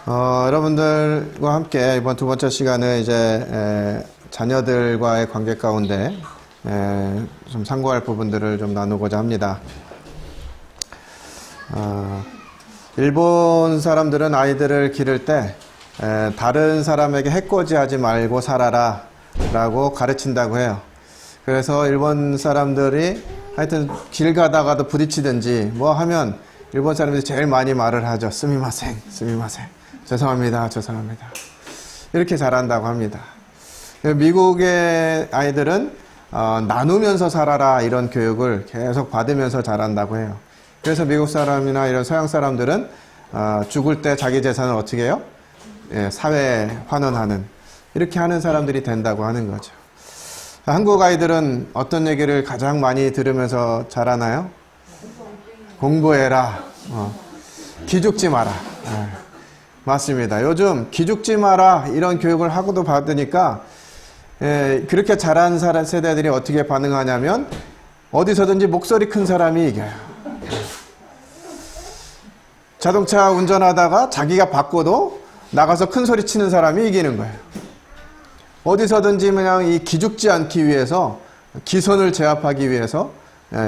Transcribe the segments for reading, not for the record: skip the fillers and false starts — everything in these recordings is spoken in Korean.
여러분들과 함께 이번 두 번째 시간은 이제 자녀들과의 관계 가운데 좀 참고할 부분들을 좀 나누고자 합니다. 일본 사람들은 아이들을 기를 때 다른 사람에게 해코지하지 말고 살아라 라고 가르친다고 해요. 그래서 일본 사람들이 하여튼 길 가다가도 부딪히든지 뭐 하면 일본 사람들이 제일 많이 말을 하죠. 스미마생, 스미마생. 죄송합니다, 죄송합니다. 이렇게 잘한다고 합니다. 미국의 아이들은 나누면서 살아라 이런 교육을 계속 받으면서 자란다고 해요. 그래서 미국 사람이나 이런 서양 사람들은 죽을 때 자기 재산을 어떻게 해요? 사회에 환원하는, 이렇게 하는 사람들이 된다고 하는 거죠. 한국 아이들은 어떤 얘기를 가장 많이 들으면서 자라나요? 공부해라. 기죽지 마라. 맞습니다. 요즘 기죽지 마라 이런 교육을 하고도 받으니까 그렇게 자란 세대들이 어떻게 반응하냐면 어디서든지 목소리 큰 사람이 이겨요. 자동차 운전하다가 자기가 바꿔도 나가서 큰 소리 치는 사람이 이기는 거예요. 어디서든지 그냥 이 기죽지 않기 위해서, 기선을 제압하기 위해서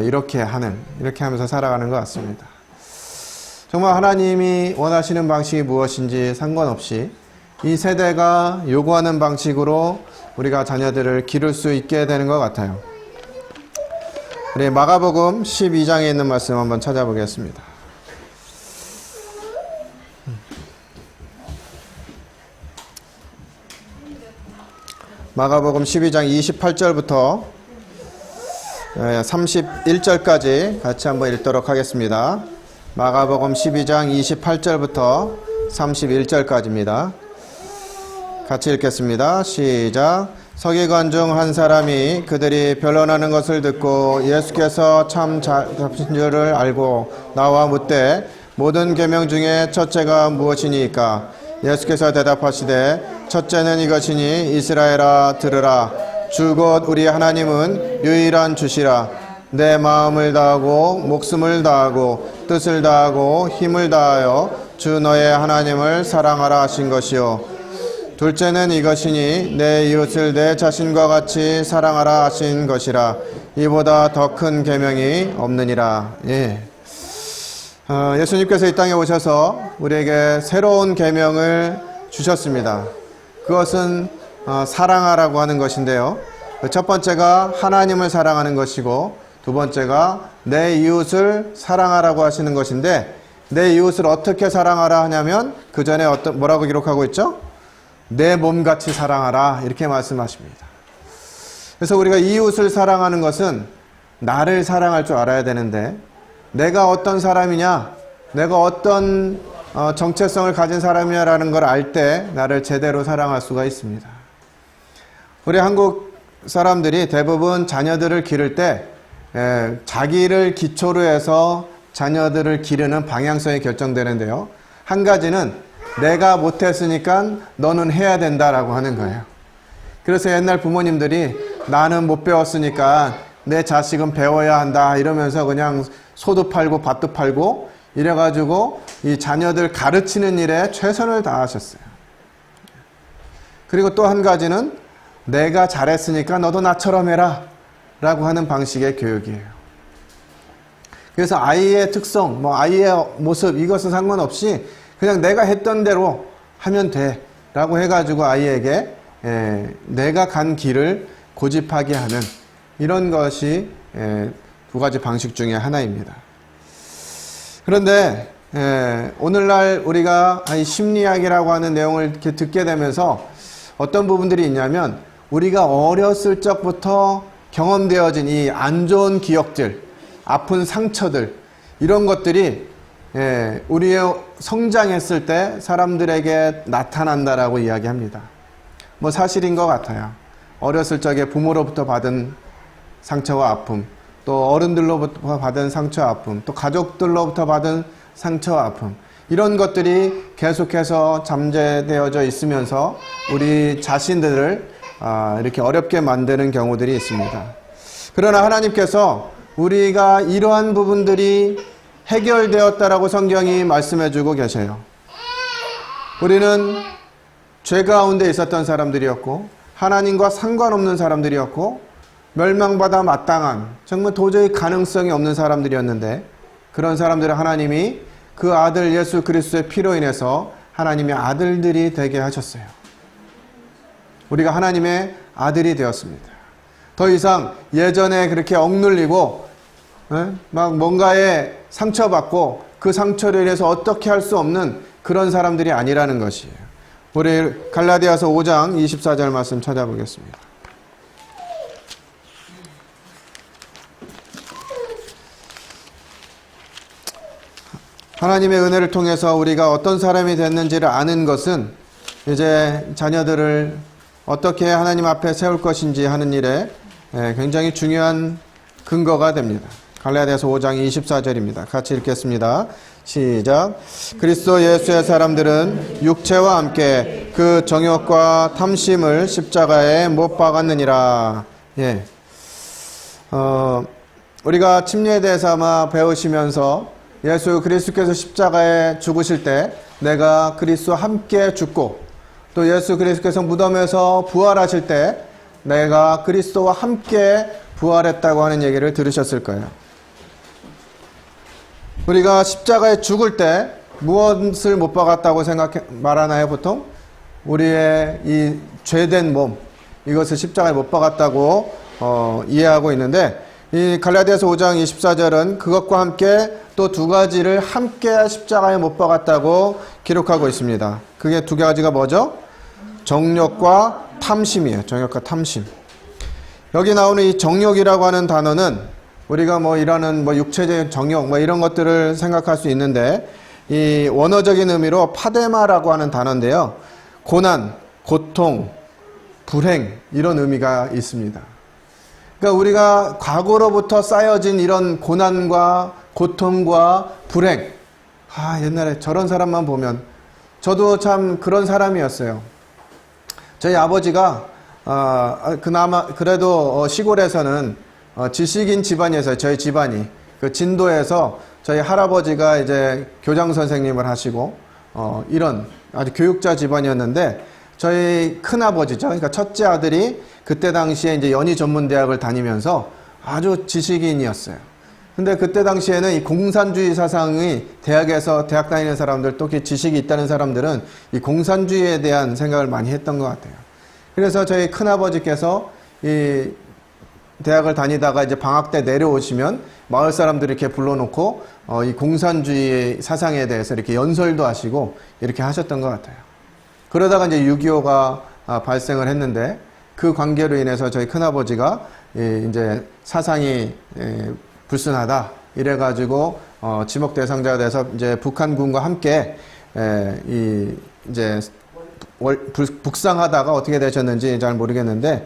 이렇게 하면서 살아가는 것 같습니다. 정말 하나님이 원하시는 방식이 무엇인지 상관없이 이 세대가 요구하는 방식으로 우리가 자녀들을 기를 수 있게 되는 것 같아요. 우리 마가복음 12장에 있는 말씀 한번 찾아보겠습니다. 마가복음 12장 28절부터 31절까지 같이 한번 읽도록 하겠습니다. 마가복음 12장 28절부터 31절까지입니다. 같이 읽겠습니다. 시작. 서기관 중 한 사람이 그들이 변론하는 것을 듣고 예수께서 참 잡신 줄을 알고 나와 묻되 모든 계명 중에 첫째가 무엇이니까? 예수께서 대답하시되 첫째는 이것이니 이스라엘아 들으라. 주 곧 우리 하나님은 유일한 주시라. 내 마음을 다하고 목숨을 다하고 뜻을 다하고 힘을 다하여 주 너의 하나님을 사랑하라 하신 것이요. 둘째는 이것이니 내 이웃을 내 자신과 같이 사랑하라 하신 것이라. 이보다 더 큰 계명이 없느니라. 예수님께서 이 땅에 오셔서 우리에게 새로운 계명을 주셨습니다. 그것은 사랑하라고 하는 것인데요. 첫 번째가 하나님을 사랑하는 것이고 두 번째가 내 이웃을 사랑하라고 하시는 것인데, 내 이웃을 어떻게 사랑하라 하냐면 그 전에 뭐라고 기록하고 있죠? 내 몸같이 사랑하라 이렇게 말씀하십니다. 그래서 우리가 이웃을 사랑하는 것은 나를 사랑할 줄 알아야 되는데, 내가 어떤 사람이냐, 내가 어떤 정체성을 가진 사람이냐라는 걸 알 때 나를 제대로 사랑할 수가 있습니다. 우리 한국 사람들이 대부분 자녀들을 기를 때 자기를 기초로 해서 자녀들을 기르는 방향성이 결정되는데요. 한 가지는 내가 못했으니까 너는 해야 된다라고 하는 거예요. 그래서 옛날 부모님들이 나는 못 배웠으니까 내 자식은 배워야 한다 이러면서 그냥 소도 팔고 밭도 팔고 이래가지고 이 자녀들 가르치는 일에 최선을 다하셨어요. 그리고 또 한 가지는 내가 잘했으니까 너도 나처럼 해라 라고 하는 방식의 교육이에요. 그래서 아이의 특성, 아이의 모습 이것은 상관없이 그냥 내가 했던 대로 하면 돼 라고 해가지고 아이에게 내가 간 길을 고집하게 하는 이런 것이 두 가지 방식 중에 하나입니다. 그런데 오늘날 우리가 심리학이라고 하는 내용을 이렇게 듣게 되면서 어떤 부분들이 있냐면, 우리가 어렸을 적부터 경험되어진 이 안 좋은 기억들, 아픈 상처들, 이런 것들이 우리의 성장했을 때 사람들에게 나타난다라고 이야기합니다. 사실인 것 같아요. 어렸을 적에 부모로부터 받은 상처와 아픔, 또 어른들로부터 받은 상처와 아픔, 또 가족들로부터 받은 상처와 아픔, 이런 것들이 계속해서 잠재되어져 있으면서 우리 자신들을 이렇게 어렵게 만드는 경우들이 있습니다. 그러나 하나님께서 우리가 이러한 부분들이 해결되었다라고 성경이 말씀해주고 계셔요. 우리는 죄 가운데 있었던 사람들이었고 하나님과 상관없는 사람들이었고 멸망받아 마땅한 정말 도저히 가능성이 없는 사람들이었는데 그런 사람들을 하나님이 그 아들 예수 그리스도의 피로 인해서 하나님의 아들들이 되게 하셨어요. 우리가 하나님의 아들이 되었습니다. 더 이상 예전에 그렇게 억눌리고 막 뭔가에 상처받고 그 상처를 인해서 어떻게 할 수 없는 그런 사람들이 아니라는 것이에요. 우리 갈라디아서 5장 24절 말씀 찾아보겠습니다. 하나님의 은혜를 통해서 우리가 어떤 사람이 됐는지를 아는 것은 이제 자녀들을 어떻게 하나님 앞에 세울 것인지 하는 일에 굉장히 중요한 근거가 됩니다. 갈라디아서 5장 24절입니다. 같이 읽겠습니다. 시작. 그리스도 예수의 사람들은 육체와 함께 그 정욕과 탐심을 십자가에 못 박았느니라. 예. 우리가 침례에 대해서 아마 배우시면서 예수 그리스도께서 십자가에 죽으실 때 내가 그리스도와 함께 죽고 또 예수 그리스도께서 무덤에서 부활하실 때 내가 그리스도와 함께 부활했다고 하는 얘기를 들으셨을 거예요. 우리가 십자가에 죽을 때 무엇을 못 박았다고 말하나요, 보통? 우리의 이 죄된 몸, 이것을 십자가에 못 박았다고 이해하고 있는데, 이 갈라디아서 5장 24절은 그것과 함께 또 두 가지를 함께 십자가에 못 박았다고 기록하고 있습니다. 그게 두 가지가 뭐죠? 정욕과 탐심이에요. 정욕과 탐심. 여기 나오는 이 정욕이라고 하는 단어는 우리가 이러는 육체적인 정욕 이런 것들을 생각할 수 있는데 이 원어적인 의미로 파데마라고 하는 단어인데요. 고난, 고통, 불행 이런 의미가 있습니다. 그러니까 우리가 과거로부터 쌓여진 이런 고난과 고통과 불행. 옛날에 저런 사람만 보면 저도 참 그런 사람이었어요. 저희 아버지가 그나마 그래도 시골에서는 지식인 집안이어서 저희 집안이 그 진도에서 저희 할아버지가 이제 교장 선생님을 하시고 이런 아주 교육자 집안이었는데 저희 큰아버지죠. 그러니까 첫째 아들이 그때 당시에 이제 연희전문대학을 다니면서 아주 지식인이었어요. 근데 그때 당시에는 이 공산주의 사상이 대학에서 대학 다니는 사람들 또 지식이 있다는 사람들은 이 공산주의에 대한 생각을 많이 했던 것 같아요. 그래서 저희 큰아버지께서 이 대학을 다니다가 이제 방학 때 내려오시면 마을 사람들을 이렇게 불러놓고 이 공산주의 사상에 대해서 이렇게 연설도 하시고 이렇게 하셨던 것 같아요. 그러다가 이제 6.25가 발생을 했는데 그 관계로 인해서 저희 큰아버지가 이제 사상이 불순하다 이래가지고 지목 대상자가 돼서 이제 북한군과 함께 이제 북상하다가 어떻게 되셨는지 잘 모르겠는데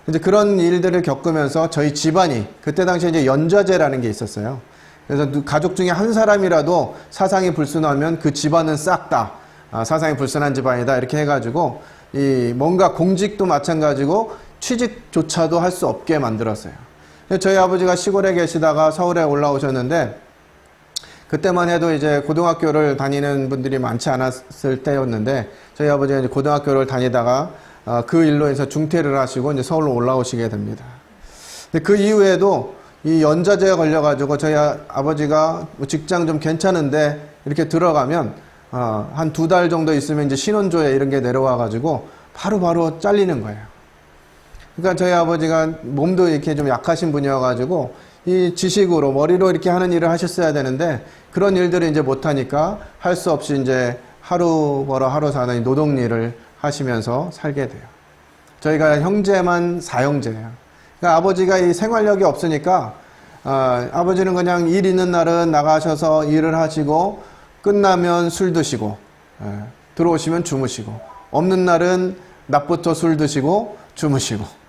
이제 그런 일들을 겪으면서 저희 집안이 그때 당시에 이제 연좌제라는 게 있었어요. 그래서 가족 중에 한 사람이라도 사상이 불순하면 그 집안은 싹 다 사상이 불순한 집안이다 이렇게 해가지고 이 뭔가 공직도 마찬가지고 취직조차도 할 수 없게 만들었어요. 저희 아버지가 시골에 계시다가 서울에 올라오셨는데 그때만 해도 이제 고등학교를 다니는 분들이 많지 않았을 때였는데 저희 아버지가 이제 고등학교를 다니다가 그 일로 해서 중퇴를 하시고 이제 서울로 올라오시게 됩니다. 근데 그 이후에도 이 연좌제가 걸려가지고 저희 아버지가 직장 좀 괜찮은데 이렇게 들어가면 한 2달 정도 있으면 이제 신원조회 이런 게 내려와가지고 바로 잘리는 거예요. 그러니까 저희 아버지가 몸도 이렇게 좀 약하신 분이어가지고 이 지식으로 머리로 이렇게 하는 일을 하셨어야 되는데 그런 일들을 이제 못하니까 할 수 없이 이제 하루 벌어 하루 사는 노동일을 하시면서 살게 돼요. 저희가 형제만 4형제예요. 그러니까 아버지가 이 생활력이 없으니까 아버지는 그냥 일 있는 날은 나가셔서 일을 하시고 끝나면 술 드시고 들어오시면 주무시고 없는 날은 낮부터 술 드시고 주무시고.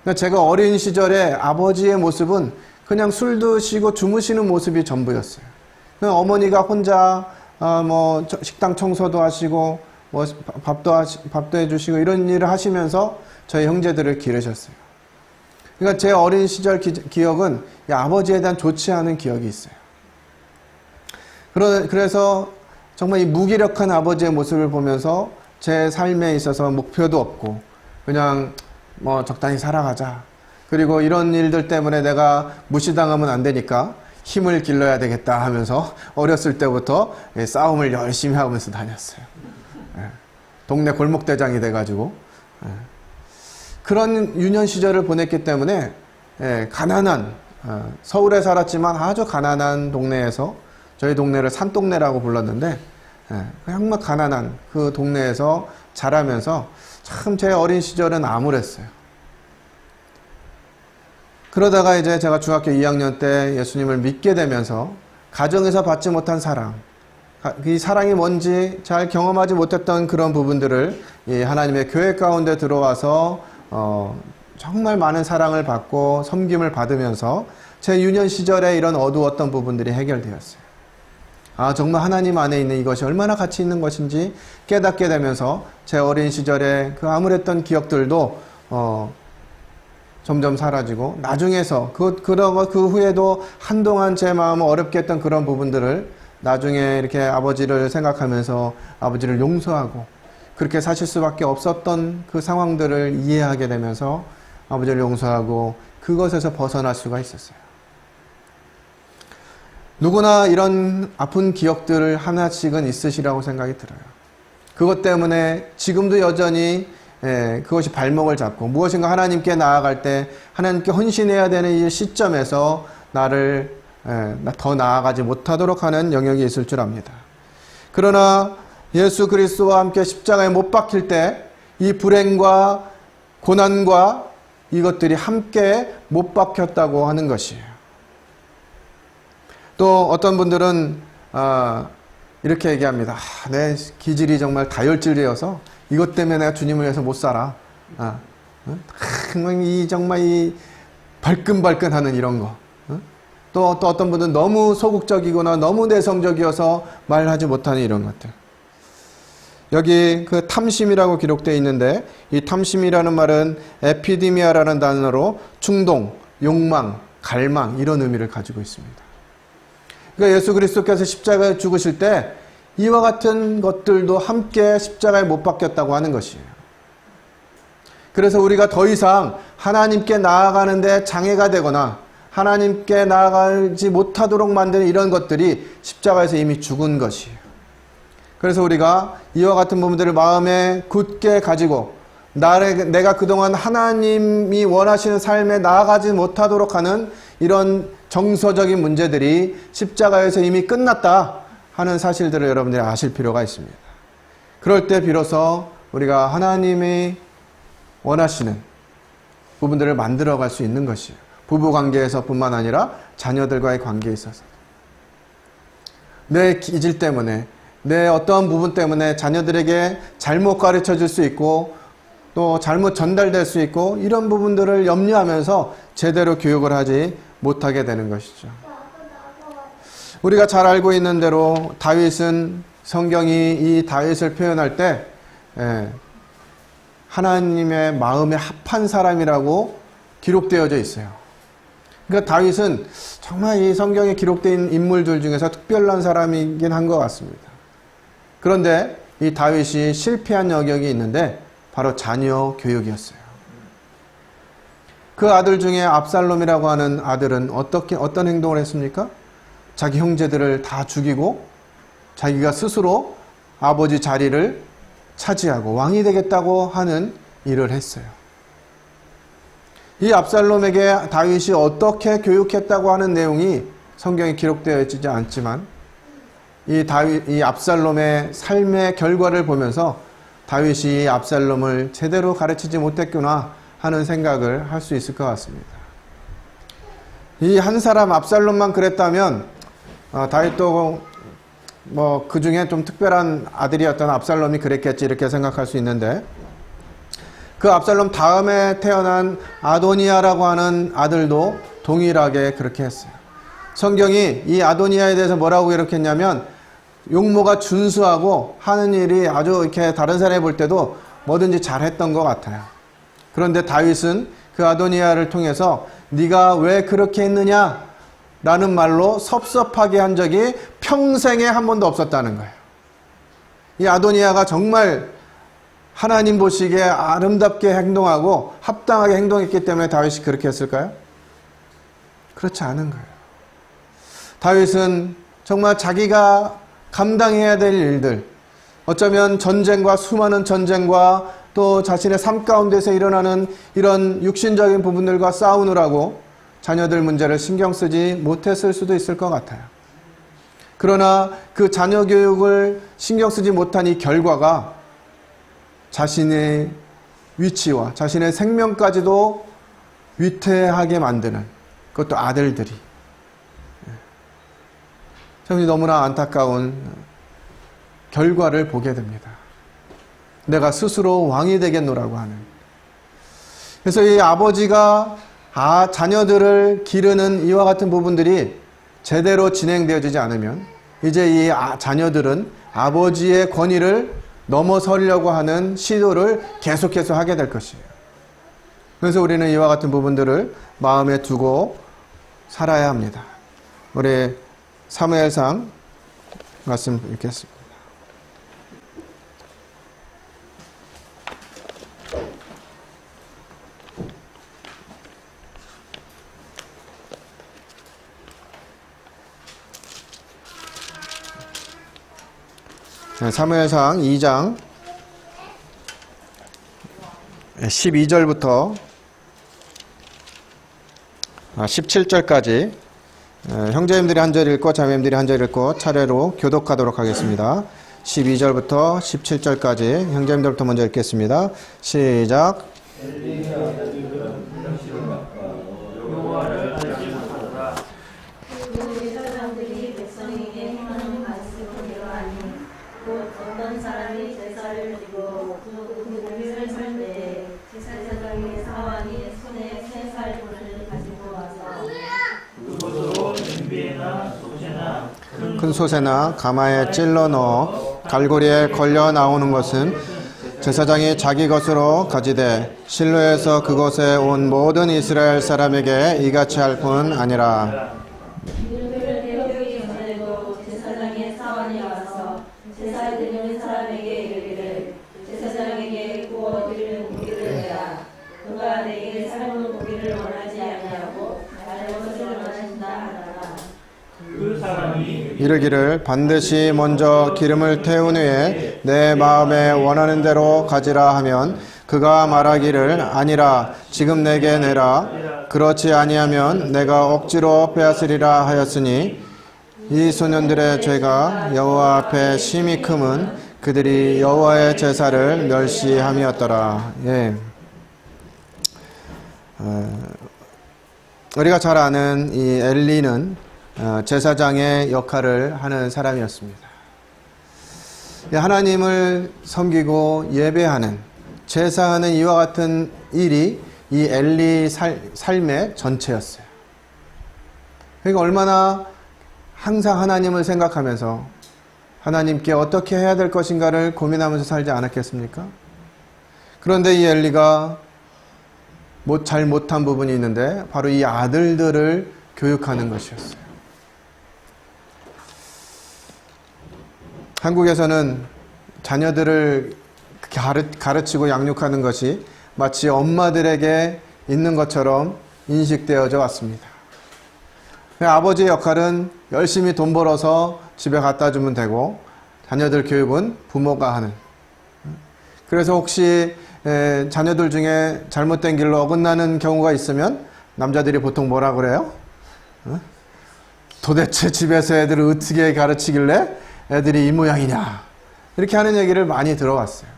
그러니까 제가 어린 시절에 아버지의 모습은 그냥 술 드시고 주무시는 모습이 전부였어요. 어머니가 혼자 식당 청소도 하시고 밥도 해주시고 이런 일을 하시면서 저희 형제들을 기르셨어요. 그러니까 제 어린 시절 기억은 아버지에 대한 좋지 않은 기억이 있어요. 그래서 정말 이 무기력한 아버지의 모습을 보면서 제 삶에 있어서 목표도 없고 그냥 뭐 적당히 살아가자. 그리고 이런 일들 때문에 내가 무시당하면 안 되니까 힘을 길러야 되겠다 하면서 어렸을 때부터 싸움을 열심히 하면서 다녔어요. 동네 골목대장이 돼가지고 그런 유년 시절을 보냈기 때문에 가난한 서울에 살았지만 아주 가난한 동네에서 저희 동네를 산동네라고 불렀는데 정말 가난한 그 동네에서 자라면서 참 제 어린 시절은 암울했어요. 그러다가 이제 제가 중학교 2학년 때 예수님을 믿게 되면서 가정에서 받지 못한 사랑, 이 사랑이 뭔지 잘 경험하지 못했던 그런 부분들을 이 하나님의 교회 가운데 들어와서 정말 많은 사랑을 받고 섬김을 받으면서 제 유년 시절에 이런 어두웠던 부분들이 해결되었어요. 아, 정말 하나님 안에 있는 이것이 얼마나 가치 있는 것인지 깨닫게 되면서 제 어린 시절에 그 암울했던 기억들도 점점 사라지고 나중에서 그 후에도 한동안 제 마음을 어렵게 했던 그런 부분들을 나중에 이렇게 아버지를 생각하면서 아버지를 용서하고 그렇게 사실 수밖에 없었던 그 상황들을 이해하게 되면서 아버지를 용서하고 그것에서 벗어날 수가 있었어요. 누구나 이런 아픈 기억들을 하나씩은 있으시라고 생각이 들어요. 그것 때문에 지금도 여전히 그것이 발목을 잡고 무엇인가 하나님께 나아갈 때 하나님께 헌신해야 되는 이 시점에서 나를 더 나아가지 못하도록 하는 영역이 있을 줄 압니다. 그러나 예수 그리스도와 함께 십자가에 못 박힐 때 이 불행과 고난과 이것들이 함께 못 박혔다고 하는 것이에요. 또 어떤 분들은 이렇게 얘기합니다. 내 기질이 정말 다혈질이어서 이것 때문에 내가 주님을 위해서 못 살아. 정말 이 발끈발끈하는 이런 거. 또 어떤 분은 너무 소극적이거나 너무 내성적이어서 말하지 못하는 이런 것들. 여기 그 탐심이라고 기록되어 있는데 이 탐심이라는 말은 에피디미아라는 단어로 충동, 욕망, 갈망 이런 의미를 가지고 있습니다. 그러니까 예수 그리스도께서 십자가에 죽으실 때 이와 같은 것들도 함께 십자가에 못 박혔다고 하는 것이에요. 그래서 우리가 더 이상 하나님께 나아가는데 장애가 되거나 하나님께 나아가지 못하도록 만드는 이런 것들이 십자가에서 이미 죽은 것이에요. 그래서 우리가 이와 같은 부분들을 마음에 굳게 가지고 내가 그동안 하나님이 원하시는 삶에 나아가지 못하도록 하는 이런 정서적인 문제들이 십자가에서 이미 끝났다 하는 사실들을 여러분들이 아실 필요가 있습니다. 그럴 때 비로소 우리가 하나님이 원하시는 부분들을 만들어갈 수 있는 것이에요. 부부관계에서 뿐만 아니라 자녀들과의 관계에 있어서 내 기질 때문에 내 어떠한 부분 때문에 자녀들에게 잘못 가르쳐 줄 수 있고 또 잘못 전달될 수 있고 이런 부분들을 염려하면서 제대로 교육을 하지 못하게 되는 것이죠. 우리가 잘 알고 있는 대로 다윗은 성경이 이 다윗을 표현할 때 하나님의 마음에 합한 사람이라고 기록되어져 있어요. 그러니까 다윗은 정말 이 성경에 기록된 인물들 중에서 특별한 사람이긴 한 것 같습니다. 그런데 이 다윗이 실패한 영역이 있는데 바로 자녀 교육이었어요. 그 아들 중에 압살롬이라고 하는 아들은 어떤 행동을 했습니까? 자기 형제들을 다 죽이고 자기가 스스로 아버지 자리를 차지하고 왕이 되겠다고 하는 일을 했어요. 이 압살롬에게 다윗이 어떻게 교육했다고 하는 내용이 성경에 기록되어 있지 않지만 이 압살롬의 삶의 결과를 보면서 다윗이 압살롬을 제대로 가르치지 못했구나 하는 생각을 할 수 있을 것 같습니다. 이 한 사람 압살롬만 그랬다면 다윗도 뭐 그 중에 좀 특별한 아들이었던 압살롬이 그랬겠지 이렇게 생각할 수 있는데 그 압살롬 다음에 태어난 아도니아라고 하는 아들도 동일하게 그렇게 했어요. 성경이 이 아도니아에 대해서 뭐라고 기록했냐면 용모가 준수하고 하는 일이 아주 이렇게 다른 사람이 볼 때도 뭐든지 잘했던 것 같아요. 그런데 다윗은 그 아도니아를 통해서 네가 왜 그렇게 했느냐 라는 말로 섭섭하게 한 적이 평생에 한 번도 없었다는 거예요. 이 아도니아가 정말 하나님 보시기에 아름답게 행동하고 합당하게 행동했기 때문에 다윗이 그렇게 했을까요? 그렇지 않은 거예요. 다윗은 정말 자기가 감당해야 될 일들, 어쩌면 전쟁과 수많은 전쟁과 또 자신의 삶 가운데서 일어나는 이런 육신적인 부분들과 싸우느라고 자녀들 문제를 신경 쓰지 못했을 수도 있을 것 같아요. 그러나 그 자녀 교육을 신경 쓰지 못한 이 결과가 자신의 위치와 자신의 생명까지도 위태하게 만드는, 그것도 아들들이 참 너무나 안타까운 결과를 보게 됩니다. 내가 스스로 왕이 되겠노라고 하는. 그래서 이 아버지가 자녀들을 기르는 이와 같은 부분들이 제대로 진행되어지지 않으면 이제 이 자녀들은 아버지의 권위를 넘어서려고 하는 시도를 계속해서 하게 될 것이에요. 그래서 우리는 이와 같은 부분들을 마음에 두고 살아야 합니다. 우리 사무엘상 말씀 읽겠습니다. 사무엘상 2장 12절부터 17절까지 형제님들이 한 절 읽고 자매님들이 한 절 읽고 차례로 교독하도록 하겠습니다. 12절부터 17절까지 형제님들부터 먼저 읽겠습니다. 시작. 큰 솥에나 가마에 찔러 넣어 갈고리에 걸려 나오는 것은 제사장이 자기 것으로 가지되 실로에서 그곳에 온 모든 이스라엘 사람에게 이같이 할 뿐 아니라 제사장의 사원이 와서 제사 드리는 사람에게 이르기를 제사장에게 구워 드리는 고기를 내라. 그가 내게 삶은 고기를 원하지 아니하고 다른 것을 원하신다 하더라. 그 사람이 이르기를 반드시 먼저 기름을 태운 후에 내 마음에 원하는 대로 가지라 하면 그가 말하기를 아니라 지금 내게 내라. 그렇지 아니하면 내가 억지로 빼앗으리라 하였으니 이 소년들의 죄가 여호와 앞에 심히 크면 그들이 여호와의 제사를 멸시함이었더라. 예. 우리가 잘 아는 이 엘리는 제사장의 역할을 하는 사람이었습니다. 하나님을 섬기고 예배하는, 제사하는 이와 같은 일이 이 엘리 삶의 전체였어요. 그러니까 얼마나 항상 하나님을 생각하면서 하나님께 어떻게 해야 될 것인가를 고민하면서 살지 않았겠습니까? 그런데 이 엘리가 잘 못한 부분이 있는데 바로 이 아들들을 교육하는 것이었어요. 한국에서는 자녀들을 가르치고 양육하는 것이 마치 엄마들에게 있는 것처럼 인식되어져 왔습니다. 아버지의 역할은 열심히 돈 벌어서 집에 갖다 주면 되고 자녀들 교육은 부모가 하는. 그래서 혹시 자녀들 중에 잘못된 길로 어긋나는 경우가 있으면 남자들이 보통 뭐라 그래요? 도대체 집에서 애들을 어떻게 가르치길래 애들이 이 모양이냐, 이렇게 하는 얘기를 많이 들어왔어요.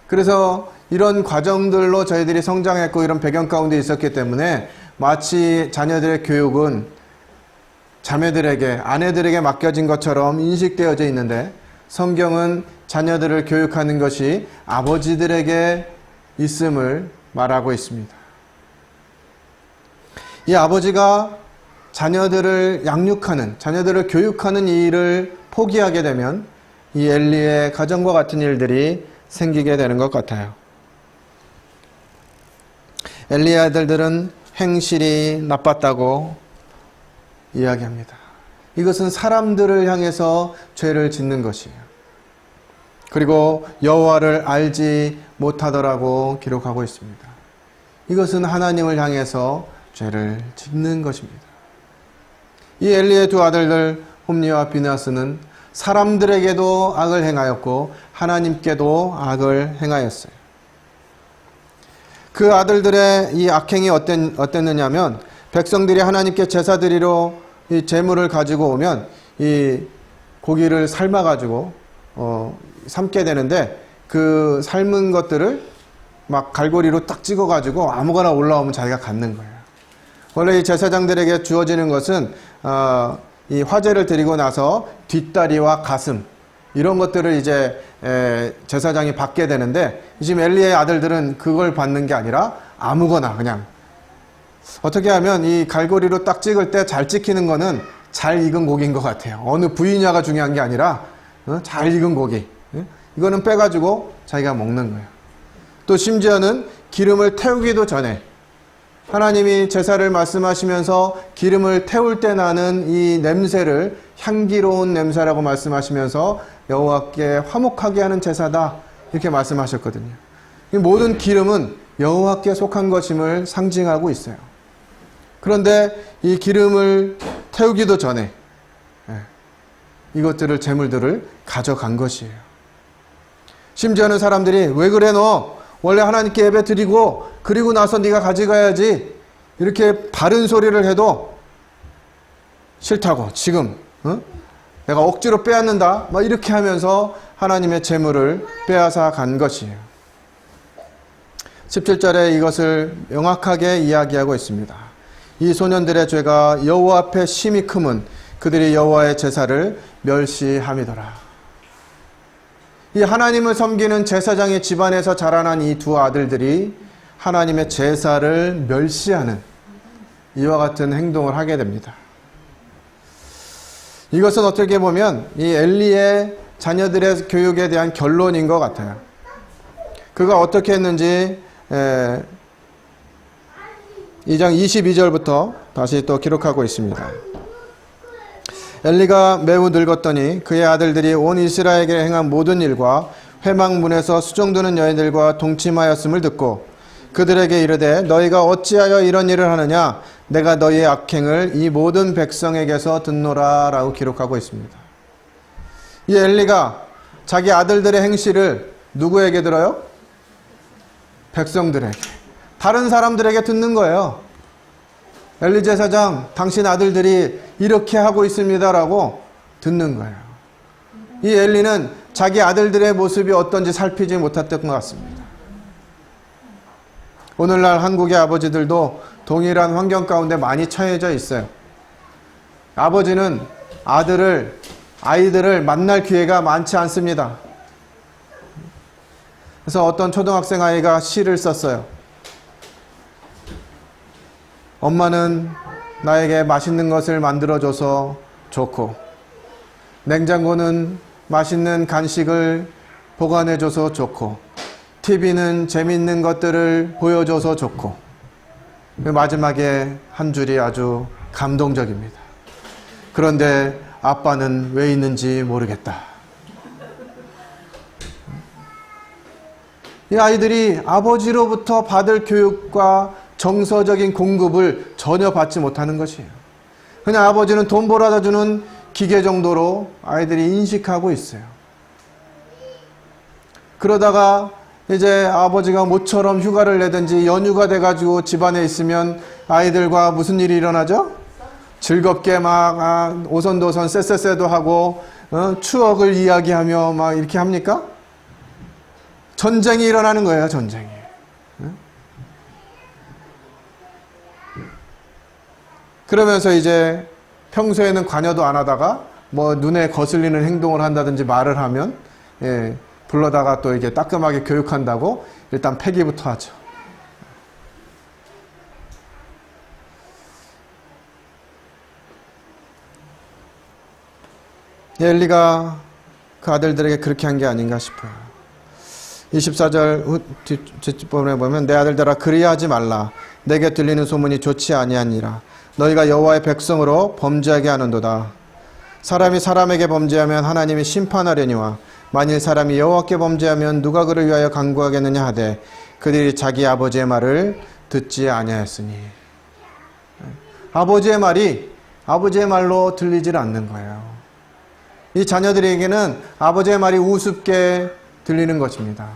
그래서 이런 과정들로 저희들이 성장했고 이런 배경 가운데 있었기 때문에 마치 자녀들의 교육은 자매들에게, 아내들에게 맡겨진 것처럼 인식되어져 있는데 성경은 자녀들을 교육하는 것이 아버지들에게 있음을 말하고 있습니다. 이 아버지가 자녀들을 양육하는, 자녀들을 교육하는 이 일을 포기하게 되면 이 엘리의 가정과 같은 일들이 생기게 되는 것 같아요. 엘리의 아들들은 행실이 나빴다고 이야기합니다. 이것은 사람들을 향해서 죄를 짓는 것이에요. 그리고 여호와를 알지 못하더라고 기록하고 있습니다. 이것은 하나님을 향해서 죄를 짓는 것입니다. 이 엘리의 두 아들들 홈니와 비나스는 사람들에게도 악을 행하였고 하나님께도 악을 행하였어요. 그 아들들의 이 악행이 어땠느냐면, 백성들이 하나님께 제사 드리러 이 제물을 가지고 오면 이 고기를 삶아가지고 삶게 되는데, 그 삶은 것들을 막 갈고리로 딱 찍어가지고 아무거나 올라오면 자기가 갖는 거예요. 원래 이 제사장들에게 주어지는 것은 이 화제를 드리고 나서 뒷다리와 가슴 이런 것들을 이제 제사장이 받게 되는데, 지금 엘리의 아들들은 그걸 받는 게 아니라 아무거나 그냥, 어떻게 하면 이 갈고리로 딱 찍을 때 잘 찍히는 거는 잘 익은 고기인 것 같아요. 어느 부위냐가 중요한 게 아니라 잘 익은 고기, 이거는 빼가지고 자기가 먹는 거예요. 또 심지어는 기름을 태우기도 전에 하나님이 제사를 말씀하시면서 기름을 태울 때 나는 이 냄새를 향기로운 냄새라고 말씀하시면서 여호와께 화목하게 하는 제사다 이렇게 말씀하셨거든요. 이 모든 기름은 여호와께 속한 것임을 상징하고 있어요. 그런데 이 기름을 태우기도 전에 이것들을, 제물들을 가져간 것이에요. 심지어는 사람들이 왜 그래 너? 원래 하나님께 예배 드리고 그리고 나서 네가 가져가야지, 이렇게 바른 소리를 해도 싫다고, 지금 내가 억지로 빼앗는다 막 이렇게 하면서 하나님의 제물을 빼앗아 간 것이에요. 17절에 이것을 명확하게 이야기하고 있습니다. 이 소년들의 죄가 여호와 앞에 심히 크면 그들이 여호와의 제사를 멸시함이더라. 이 하나님을 섬기는 제사장의 집안에서 자라난 이 두 아들들이 하나님의 제사를 멸시하는 이와 같은 행동을 하게 됩니다. 이것은 어떻게 보면 이 엘리의 자녀들의 교육에 대한 결론인 것 같아요. 그가 어떻게 했는지 2장 22절부터 다시 또 기록하고 있습니다. 엘리가 매우 늙었더니 그의 아들들이 온 이스라엘에게 행한 모든 일과 회막문에서 수종드는 여인들과 동침하였음을 듣고 그들에게 이르되 너희가 어찌하여 이런 일을 하느냐, 내가 너희의 악행을 이 모든 백성에게서 듣노라 라고 기록하고 있습니다. 이 엘리가 자기 아들들의 행실을 누구에게 들어요? 백성들에게, 다른 사람들에게 듣는 거예요. 엘리 제사장, 당신 아들들이 이렇게 하고 있습니다라고 듣는 거예요. 이 엘리는 자기 아들들의 모습이 어떤지 살피지 못했던 것 같습니다. 오늘날 한국의 아버지들도 동일한 환경 가운데 많이 처해져 있어요. 아버지는 아이들을 만날 기회가 많지 않습니다. 그래서 어떤 초등학생 아이가 시를 썼어요. 엄마는 나에게 맛있는 것을 만들어줘서 좋고, 냉장고는 맛있는 간식을 보관해줘서 좋고, TV는 재밌는 것들을 보여줘서 좋고, 마지막에 한 줄이 아주 감동적입니다. 그런데 아빠는 왜 있는지 모르겠다. 이 아이들이 아버지로부터 받을 교육과 정서적인 공급을 전혀 받지 못하는 것이에요. 그냥 아버지는 돈 벌어다 주는 기계 정도로 아이들이 인식하고 있어요. 그러다가 이제 아버지가 모처럼 휴가를 내든지 연휴가 돼가지고 집안에 있으면 아이들과 무슨 일이 일어나죠? 즐겁게 막 오선도선 쎄쎄쎄도 하고 추억을 이야기하며 막 이렇게 합니까? 전쟁이 일어나는 거예요, 전쟁이. 그러면서 이제 평소에는 관여도 안 하다가 뭐 눈에 거슬리는 행동을 한다든지 말을 하면 불러다가 또 이게 따끔하게 교육한다고 일단 패기부터 하죠. 엘리가 그 아들들에게 그렇게 한 게 아닌가 싶어요. 24절 뒷부분에 보면 내 아들들아 그리하지 말라. 내게 들리는 소문이 좋지 아니하니라. 너희가 여호와의 백성으로 범죄하게 하는도다. 사람이 사람에게 범죄하면 하나님이 심판하려니와 만일 사람이 여호와께 범죄하면 누가 그를 위하여 간구하겠느냐 하되 그들이 자기 아버지의 말을 듣지 아니하였으니. 아버지의 말이 아버지의 말로 들리질 않는 거예요. 이 자녀들에게는 아버지의 말이 우습게 들리는 것입니다.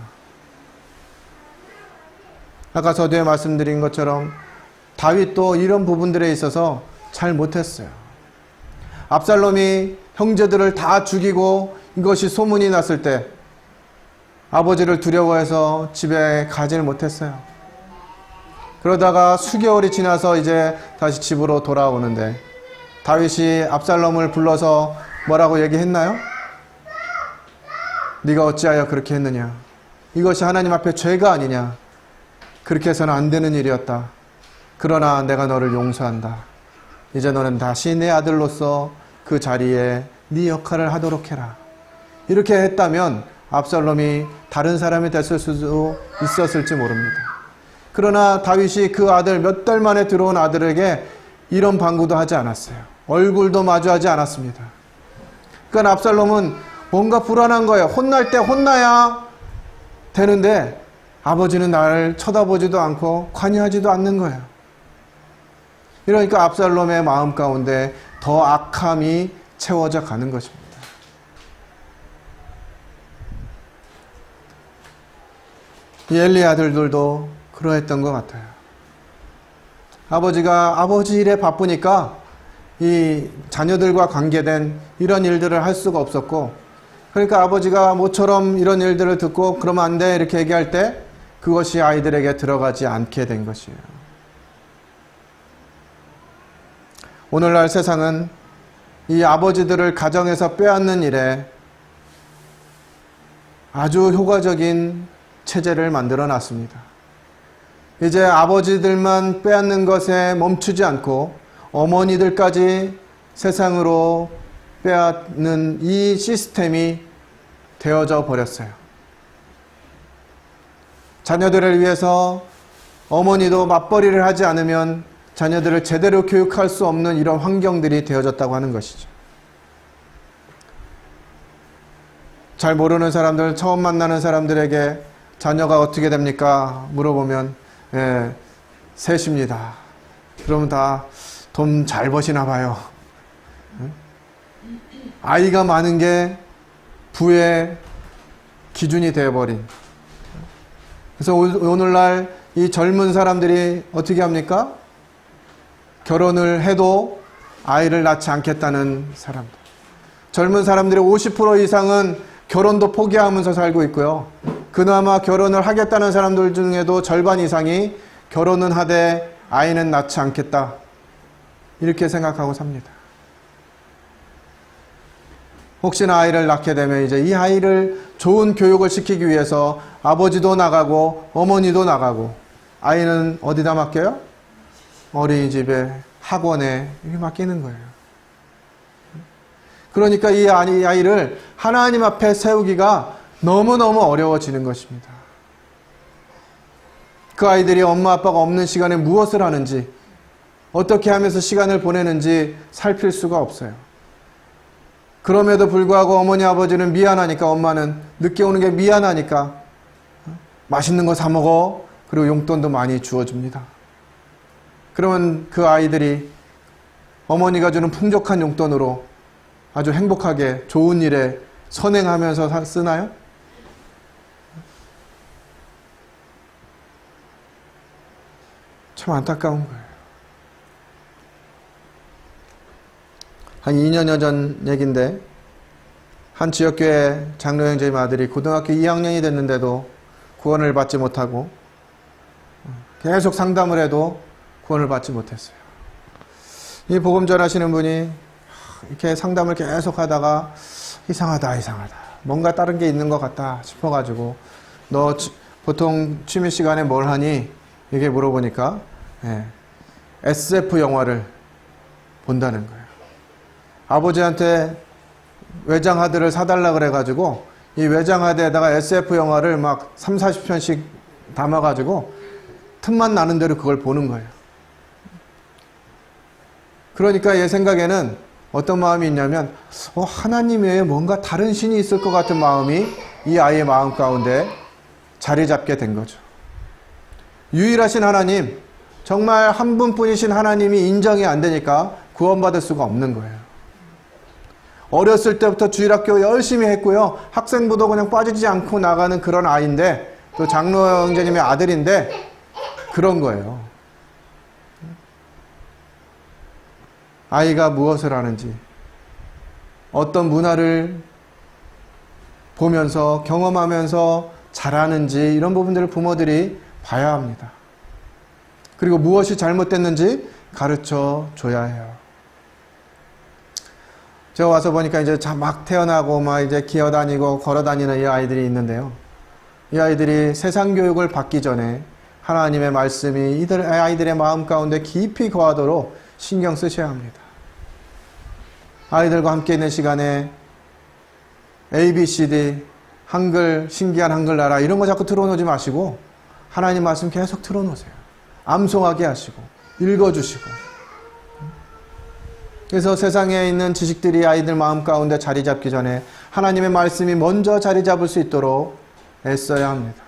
아까 서두에 말씀드린 것처럼 다윗도 이런 부분들에 있어서 잘 못했어요. 압살롬이 형제들을 다 죽이고 이것이 소문이 났을 때 아버지를 두려워해서 집에 가지를 못했어요. 그러다가 수개월이 지나서 이제 다시 집으로 돌아오는데 다윗이 압살롬을 불러서 뭐라고 얘기했나요? 네가 어찌하여 그렇게 했느냐? 이것이 하나님 앞에 죄가 아니냐? 그렇게 해서는 안 되는 일이었다. 그러나 내가 너를 용서한다. 이제 너는 다시 내 아들로서 그 자리에 네 역할을 하도록 해라. 이렇게 했다면 압살롬이 다른 사람이 됐을 수도 있었을지 모릅니다. 그러나 다윗이 그 아들, 몇 달 만에 들어온 아들에게 이런 방구도 하지 않았어요. 얼굴도 마주하지 않았습니다. 그러니까 압살롬은 뭔가 불안한 거예요. 혼날 때 혼나야 되는데 아버지는 나를 쳐다보지도 않고 관여하지도 않는 거예요. 이러니까 압살롬의 마음 가운데 더 악함이 채워져 가는 것입니다. 이 엘리 아들들도 그러했던 것 같아요. 아버지가 아버지 일에 바쁘니까 이 자녀들과 관계된 이런 일들을 할 수가 없었고, 그러니까 아버지가 모처럼 이런 일들을 듣고 그러면 안 돼 이렇게 얘기할 때 그것이 아이들에게 들어가지 않게 된 것이에요. 오늘날 세상은 이 아버지들을 가정에서 빼앗는 일에 아주 효과적인 체제를 만들어 놨습니다. 이제 아버지들만 빼앗는 것에 멈추지 않고 어머니들까지 세상으로 빼앗는 이 시스템이 되어져 버렸어요. 자녀들을 위해서 어머니도 맞벌이를 하지 않으면 자녀들을 제대로 교육할 수 없는 이런 환경들이 되어졌다고 하는 것이죠. 잘 모르는 사람들, 처음 만나는 사람들에게 자녀가 어떻게 됩니까? 물어보면 셋입니다. 그러면 다 돈 잘 버시나 봐요. 아이가 많은 게 부의 기준이 되어버린. 그래서 오늘날 이 젊은 사람들이 어떻게 합니까? 결혼을 해도 아이를 낳지 않겠다는 사람들. 젊은 사람들의 50% 이상은 결혼도 포기하면서 살고 있고요. 그나마 결혼을 하겠다는 사람들 중에도 절반 이상이 결혼은 하되 아이는 낳지 않겠다. 이렇게 생각하고 삽니다. 혹시나 아이를 낳게 되면 이제 이 아이를 좋은 교육을 시키기 위해서 아버지도 나가고 어머니도 나가고, 아이는 어디다 맡겨요? 어린이집에, 학원에 이렇게 맡기는 거예요. 그러니까 이 아이를 하나님 앞에 세우기가 너무너무 어려워지는 것입니다. 그 아이들이 엄마 아빠가 없는 시간에 무엇을 하는지, 어떻게 하면서 시간을 보내는지 살필 수가 없어요. 그럼에도 불구하고 어머니 아버지는 미안하니까, 엄마는 늦게 오는 게 미안하니까 맛있는 거 사 먹어, 그리고 용돈도 많이 주어줍니다. 그러면 그 아이들이 어머니가 주는 풍족한 용돈으로 아주 행복하게 좋은 일에 선행하면서 쓰나요? 참 안타까운 거예요. 한 2년여 전 얘기인데, 한 지역교회 장로형제의 아들이 고등학교 2학년이 됐는데도 구원을 받지 못하고 계속 상담을 해도 구원을 받지 못했어요. 이 복음 전하시는 분이 이렇게 상담을 계속 하다가 이상하다 뭔가 다른 게 있는 것 같다 싶어가지고, 너 보통 취미 시간에 뭘 하니? 이렇게 물어보니까 SF 영화를 본다는 거예요. 아버지한테 외장하드를 사달라 그래가지고 이 외장하드에다가 SF 영화를 막 30-40편씩 담아가지고 틈만 나는 대로 그걸 보는 거예요. 그러니까 얘 생각에는 어떤 마음이 있냐면 하나님 외에 뭔가 다른 신이 있을 것 같은 마음이 이 아이의 마음 가운데 자리 잡게 된 거죠. 유일하신 하나님, 정말 한 분뿐이신 하나님이 인정이 안 되니까 구원받을 수가 없는 거예요. 어렸을 때부터 주일학교 열심히 했고요. 학생부도 그냥 빠지지 않고 나가는 그런 아이인데, 또 장로 형제님의 아들인데 그런 거예요. 아이가 무엇을 하는지, 어떤 문화를 보면서 경험하면서 자라는지 이런 부분들을 부모들이 봐야 합니다. 그리고 무엇이 잘못됐는지 가르쳐 줘야 해요. 제가 와서 보니까 이제 막 태어나고 막 이제 기어다니고 걸어다니는 이 아이들이 있는데요. 이 아이들이 세상 교육을 받기 전에 하나님의 말씀이 아이들의 마음 가운데 깊이 거하도록 신경 쓰셔야 합니다. 아이들과 함께 있는 시간에 ABCD, 한글, 신기한 한글나라 이런 거 자꾸 틀어놓지 마시고 하나님 말씀 계속 틀어놓으세요. 암송하게 하시고 읽어주시고. 그래서 세상에 있는 지식들이 아이들 마음 가운데 자리 잡기 전에 하나님의 말씀이 먼저 자리 잡을 수 있도록 애써야 합니다.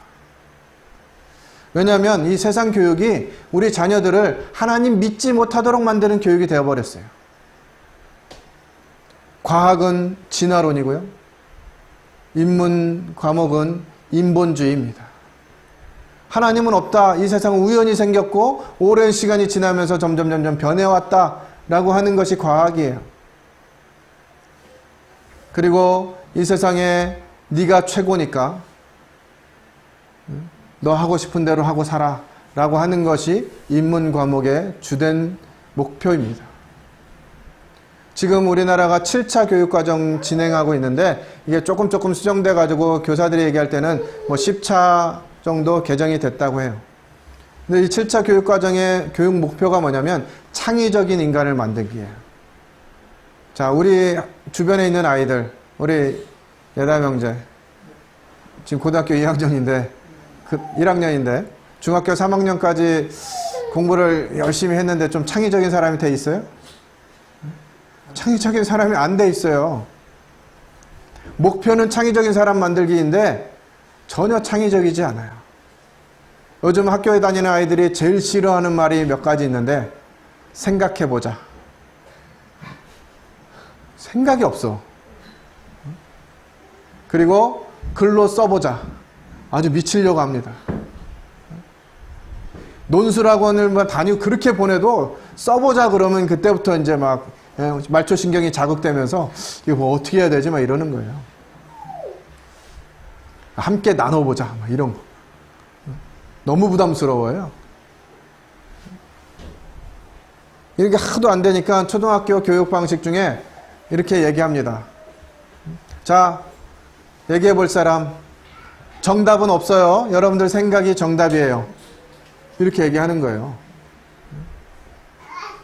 왜냐하면 이 세상 교육이 우리 자녀들을 하나님 믿지 못하도록 만드는 교육이 되어버렸어요. 과학은 진화론이고요. 인문 과목은 인본주의입니다. 하나님은 없다. 이 세상은 우연히 생겼고 오랜 시간이 지나면서 점점 변해왔다라고 하는 것이 과학이에요. 그리고 이 세상에 네가 최고니까 너 하고 싶은 대로 하고 살아 라고 하는 것이 인문 과목의 주된 목표입니다. 지금 우리나라가 7차 교육과정 진행하고 있는데 이게 조금 수정돼 가지고 교사들이 얘기할 때는 뭐 10차 정도 개정이 됐다고 해요. 근데 이 7차 교육과정의 교육 목표가 뭐냐면 창의적인 인간을 만들기예요. 자, 우리 주변에 있는 아이들, 우리 예담 형제 지금 고등학교 2학년인데 1학년인데 중학교 3학년까지 공부를 열심히 했는데 좀 창의적인 사람이 돼 있어요? 창의적인 사람이 안 돼 있어요. 목표는 창의적인 사람 만들기인데 전혀 창의적이지 않아요. 요즘 학교에 다니는 아이들이 제일 싫어하는 말이 몇 가지 있는데 생각해보자. 생각이 없어. 그리고 글로 써보자. 아주 미치려고 합니다. 논술학원을 다니고 그렇게 보내도 써보자 그러면 그때부터 이제 막 말초신경이 자극되면서 이거 뭐 어떻게 해야 되지? 막 이러는 거예요. 함께 나눠보자. 막 이런 거. 너무 부담스러워요. 이렇게 하도 안 되니까 초등학교 교육 방식 중에 이렇게 얘기합니다. 자, 얘기해 볼 사람. 정답은 없어요. 여러분들 생각이 정답이에요. 이렇게 얘기하는 거예요.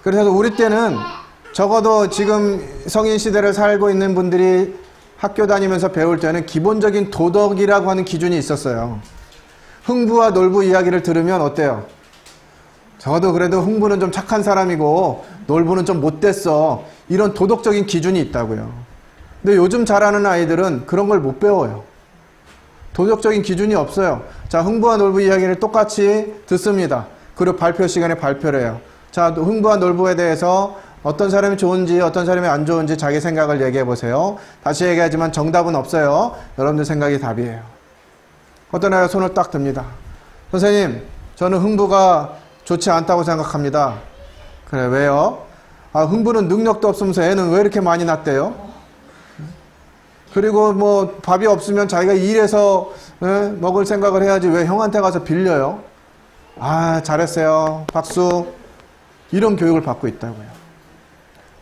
그래서 우리 때는 적어도 지금 성인 시대를 살고 있는 분들이 학교 다니면서 배울 때는 기본적인 도덕이라고 하는 기준이 있었어요. 흥부와 놀부 이야기를 들으면 어때요? 적어도 그래도 흥부는 좀 착한 사람이고 놀부는 좀 못됐어. 이런 도덕적인 기준이 있다고요. 근데 요즘 자라는 아이들은 그런 걸 못 배워요. 도덕적인 기준이 없어요. 자, 흥부와 놀부 이야기를 똑같이 듣습니다. 그리고 발표 시간에 발표를 해요. 자, 흥부와 놀부에 대해서 어떤 사람이 좋은지 어떤 사람이 안 좋은지 자기 생각을 얘기해 보세요. 다시 얘기하지만 정답은 없어요. 여러분들 생각이 답이에요. 어떤 아이가 손을 딱 듭니다. 선생님, 저는 흥부가 좋지 않다고 생각합니다. 그래, 왜요? 아, 흥부는 능력도 없으면서 애는 왜 이렇게 많이 낳대요? 그리고 뭐 밥이 없으면 자기가 일해서 먹을 생각을 해야지 왜 형한테 가서 빌려요? 아, 잘했어요. 박수. 이런 교육을 받고 있다고요.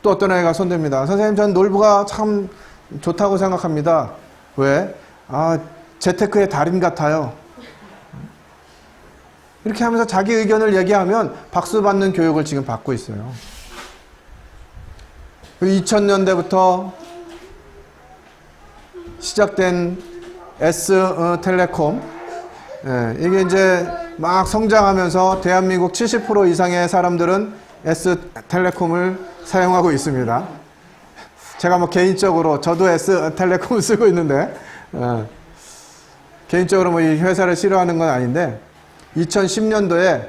또 어떤 아이가 손듭니다. 선생님, 전 놀부가 참 좋다고 생각합니다. 왜? 아, 재테크의 달인 같아요. 이렇게 하면서 자기 의견을 얘기하면 박수 받는 교육을 지금 받고 있어요. 2000년대부터 시작된 S텔레콤, 이게 이제 막 성장하면서 대한민국 70% 이상의 사람들은 S텔레콤을 사용하고 있습니다. 제가 뭐 개인적으로 저도 S텔레콤 쓰고 있는데 개인적으로 뭐 이 회사를 싫어하는 건 아닌데 2010년도에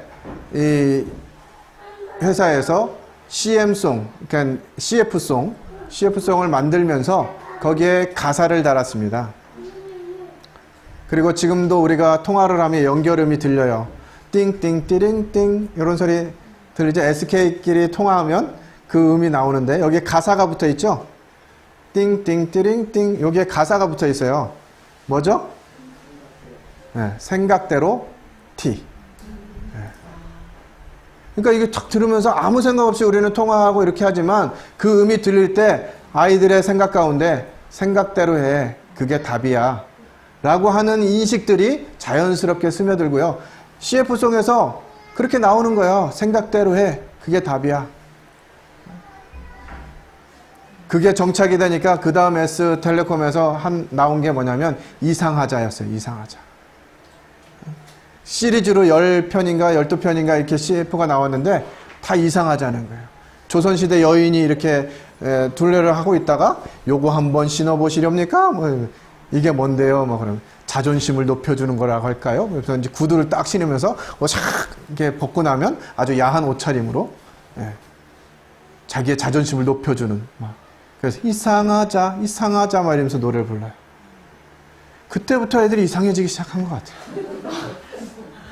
이 회사에서 CM송, 그러니까 CF송을 만들면서 거기에 가사를 달았습니다. 그리고 지금도 우리가 통화를 하면 연결음이 들려요. 띵띵 띠링띵 이런 소리 들리죠. SK끼리 통화하면 그 음이 나오는데 여기에 가사가 붙어 있죠. 띵띵 띠링띵 여기에 가사가 붙어 있어요. 뭐죠? 네, 생각대로 T. 네. 그러니까 이게 탁 들으면서 아무 생각 없이 우리는 통화하고 이렇게 하지만 그 음이 들릴 때 아이들의 생각 가운데 생각대로 해. 그게 답이야. 라고 하는 인식들이 자연스럽게 스며들고요. CF송에서 그렇게 나오는 거예요. 생각대로 해. 그게 답이야. 그게 정착이 되니까 그 다음 S텔레콤에서 나온 게 뭐냐면 이상하자였어요. 이상하자. 시리즈로 10편인가 12편인가 이렇게 CF가 나왔는데 다 이상하자는 거예요. 조선시대 여인이 이렇게 둘레를 하고 있다가 요거 한번 신어보시렵니까? 뭐 이게 뭔데요? 뭐 그럼 자존심을 높여주는 거라고 할까요? 그래서 이제 구두를 딱 신으면서 샥 이렇게 벗고 나면 아주 야한 옷차림으로 자기의 자존심을 높여주는 그래서 이상하자 막 이러면서 노래를 불러요. 그때부터 애들이 이상해지기 시작한 것 같아요.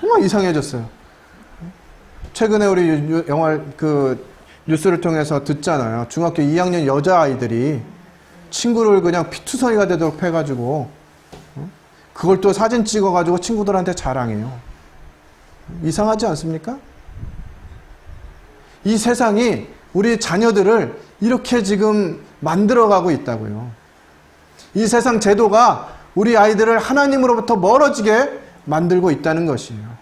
정말 이상해졌어요. 최근에 우리 영화 뉴스를 통해서 듣잖아요. 중학교 2학년 여자아이들이 친구를 그냥 피투성이가 되도록 해가지고 그걸 또 사진 찍어가지고 친구들한테 자랑해요. 이상하지 않습니까? 이 세상이 우리 자녀들을 이렇게 지금 만들어가고 있다고요. 이 세상 제도가 우리 아이들을 하나님으로부터 멀어지게 만들고 있다는 것이에요.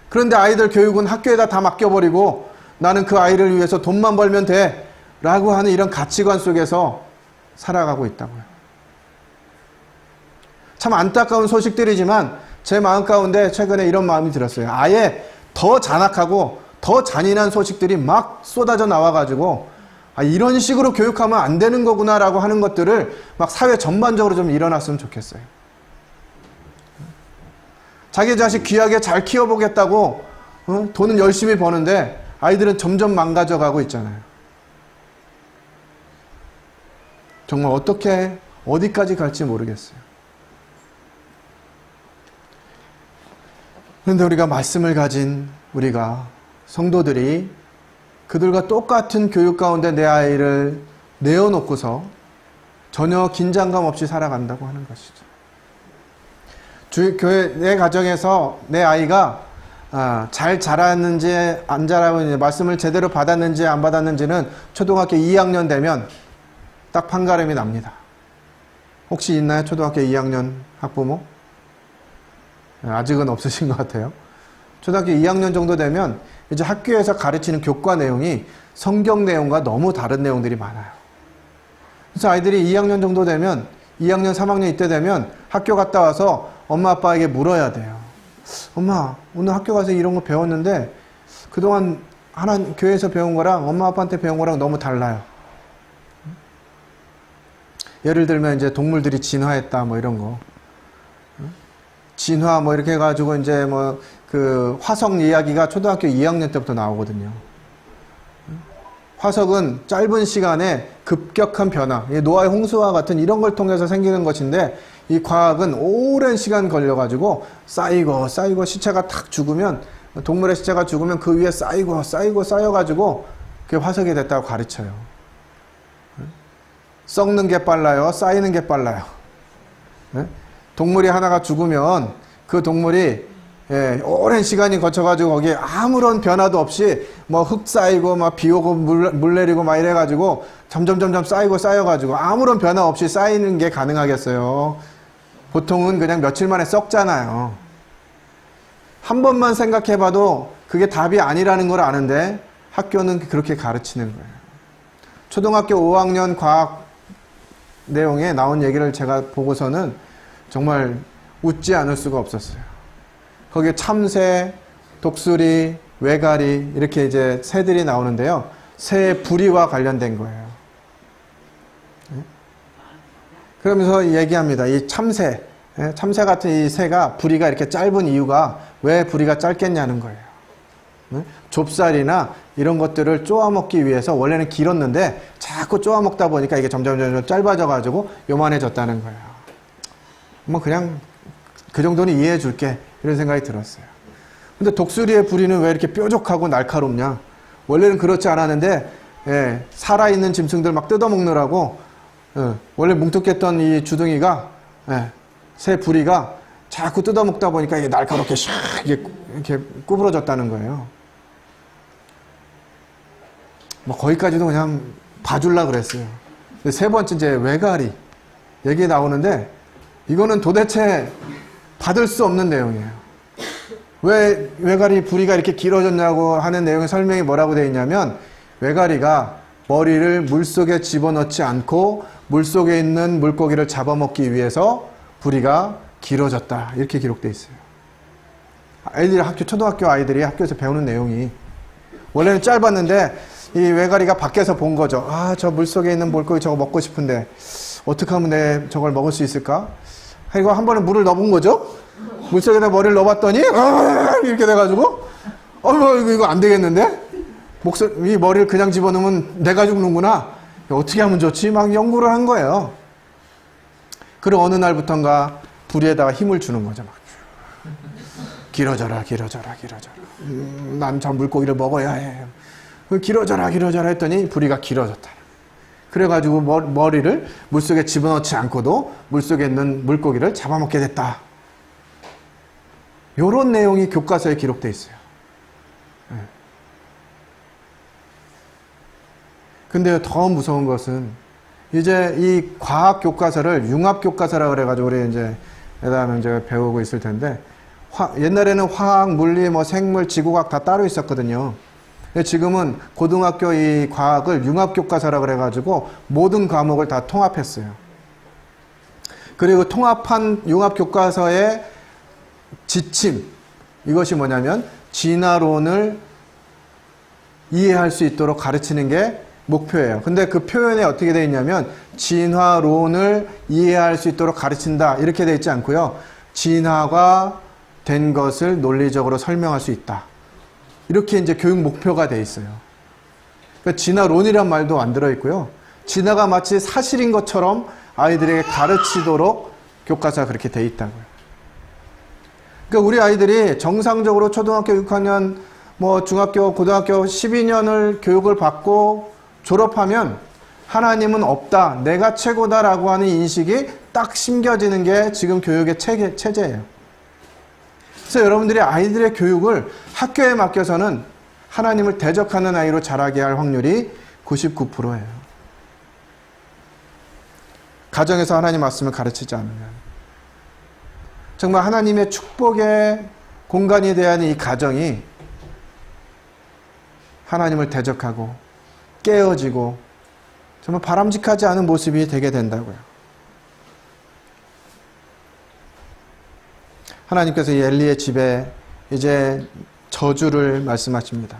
그런데 아이들 교육은 학교에다 다 맡겨버리고 나는 그 아이를 위해서 돈만 벌면 돼 라고 하는 이런 가치관 속에서 살아가고 있다고요. 참 안타까운 소식들이지만 제 마음 가운데 최근에 이런 마음이 들었어요. 아예 더 잔악하고 더 잔인한 소식들이 막 쏟아져 나와가지고 이런 식으로 교육하면 안 되는 거구나 라고 하는 것들을 막 사회 전반적으로 좀 일어났으면 좋겠어요. 자기 자식 귀하게 잘 키워보겠다고 돈은 열심히 버는데 아이들은 점점 망가져가고 있잖아요. 정말 어떻게 어디까지 갈지 모르겠어요. 그런데 우리가 말씀을 가진 우리가 성도들이 그들과 똑같은 교육 가운데 내 아이를 내어놓고서 전혀 긴장감 없이 살아간다고 하는 것이죠. 내 가정에서 내 아이가 잘 자랐는지 안 자라는지 말씀을 제대로 받았는지 안 받았는지는 초등학교 2학년 되면 딱 판가름이 납니다. 혹시 있나요? 초등학교 2학년 학부모? 아직은 없으신 것 같아요. 초등학교 2학년 정도 되면 이제 학교에서 가르치는 교과 내용이 성경 내용과 너무 다른 내용들이 많아요. 그래서 아이들이 2학년 정도 되면 2학년, 3학년 이때 되면 학교 갔다 와서 엄마 아빠에게 물어야 돼요. 엄마, 오늘 학교 가서 이런 거 배웠는데 그동안 교회에서 배운 거랑 엄마 아빠한테 배운 거랑 너무 달라요. 예를 들면 이제 동물들이 진화했다 뭐 이런 거. 진화 뭐 이렇게 해가지고 이제 뭐 그 화석 이야기가 초등학교 2학년 때부터 나오거든요. 화석은 짧은 시간에 급격한 변화, 노아의 홍수와 같은 이런 걸 통해서 생기는 것인데 이 과학은 오랜 시간 걸려가지고 쌓이고 시체가 탁 죽으면 동물의 시체가 죽으면 그 위에 쌓여가지고 그게 화석이 됐다고 가르쳐요. 썩는 게 빨라요? 쌓이는 게 빨라요? 동물이 하나가 죽으면 그 동물이 오랜 시간이 거쳐가지고 거기에 아무런 변화도 없이 뭐 흙 쌓이고 막 비 오고 물 내리고 막 이래가지고 점점 쌓여가지고 아무런 변화 없이 쌓이는 게 가능하겠어요. 보통은 그냥 며칠 만에 썩잖아요. 한 번만 생각해봐도 그게 답이 아니라는 걸 아는데 학교는 그렇게 가르치는 거예요. 초등학교 5학년 과학 내용에 나온 얘기를 제가 보고서는 정말 웃지 않을 수가 없었어요. 거기에 참새, 독수리, 외가리 이렇게 이제 새들이 나오는데요. 새의 부리와 관련된 거예요. 그러면서 얘기합니다. 이 참새, 참새 같은 이 새가 부리가 이렇게 짧은 이유가 왜 부리가 짧겠냐는 거예요. 좁쌀이나 이런 것들을 쪼아먹기 위해서 원래는 길었는데 자꾸 쪼아먹다 보니까 이게 점점 짧아져가지고 요만해졌다는 거예요. 뭐 그냥 그 정도는 이해해 줄게 이런 생각이 들었어요. 근데 독수리의 부리는 왜 이렇게 뾰족하고 날카롭냐? 원래는 그렇지 않았는데 살아있는 짐승들 막 뜯어먹느라고 원래 뭉툭했던 이 주둥이가 새 부리가 자꾸 뜯어먹다 보니까 이게 날카롭게 샥 이렇게 구부러졌다는 거예요. 뭐 거기까지도 그냥 봐줄라 그랬어요. 근데 세 번째 이제 외가리 얘기 나오는데 이거는 도대체 받을 수 없는 내용이에요. 왜 외가리 부리가 이렇게 길어졌냐고 하는 내용의 설명이 뭐라고 되어 있냐면 외가리가 머리를 물속에 집어넣지 않고 물속에 있는 물고기를 잡아먹기 위해서 부리가 길어졌다 이렇게 기록되어 있어요. 아이들이 초등학교 아이들이 학교에서 배우는 내용이 원래는 짧았는데 이 외가리가 밖에서 본 거죠. 아, 저 물속에 있는 물고기 저거 먹고 싶은데 어떻게 하면 저걸 먹을 수 있을까? 이거 한 번에 물을 넣어본 거죠. 물속에다 머리를 넣어봤더니 이렇게 돼가지고 이거 안 되겠는데? 이 머리를 그냥 집어넣으면 내가 죽는구나. 어떻게 하면 좋지? 막 연구를 한 거예요. 그리고 어느 날부턴가 부리에다가 힘을 주는 거죠. 막. 길어져라. 난 저 물고기를 먹어야 해. 길어져라 했더니 부리가 길어졌다. 그래가지고 머리를 물속에 집어넣지 않고도 물속에 있는 물고기를 잡아먹게 됐다. 요런 내용이 교과서에 기록되어 있어요. 근데 더 무서운 것은 이제 이 과학 교과서를 융합 교과서라 그래가지고 우리 이제 예다하면 이제 배우고 있을 텐데 옛날에는 화학, 물리, 생물, 지구과학 다 따로 있었거든요. 지금은 고등학교 이 과학을 융합교과서라 그래가지고 모든 과목을 다 통합했어요. 그리고 통합한 융합교과서의 지침, 이것이 뭐냐면 진화론을 이해할 수 있도록 가르치는 게 목표예요. 근데 그 표현에 어떻게 되어 있냐면 진화론을 이해할 수 있도록 가르친다 이렇게 되어 있지 않고요. 진화가 된 것을 논리적으로 설명할 수 있다. 이렇게 이제 교육 목표가 돼 있어요. 그러니까 진화론이란 말도 안 들어있고요. 진화가 마치 사실인 것처럼 아이들에게 가르치도록 교과서가 그렇게 돼 있다고요. 그러니까 우리 아이들이 정상적으로 초등학교 6학년, 중학교, 고등학교 12년을 교육을 받고 졸업하면 하나님은 없다, 내가 최고다라고 하는 인식이 딱 심겨지는 게 지금 교육의 체제예요. 그래서 여러분들이 아이들의 교육을 학교에 맡겨서는 하나님을 대적하는 아이로 자라게 할 확률이 99%예요. 가정에서 하나님 말씀을 가르치지 않으면 정말 하나님의 축복의 공간이 되어야 하는 이 가정이 하나님을 대적하고 깨어지고 정말 바람직하지 않은 모습이 되게 된다고요. 하나님께서 이 엘리의 집에 이제 저주를 말씀하십니다.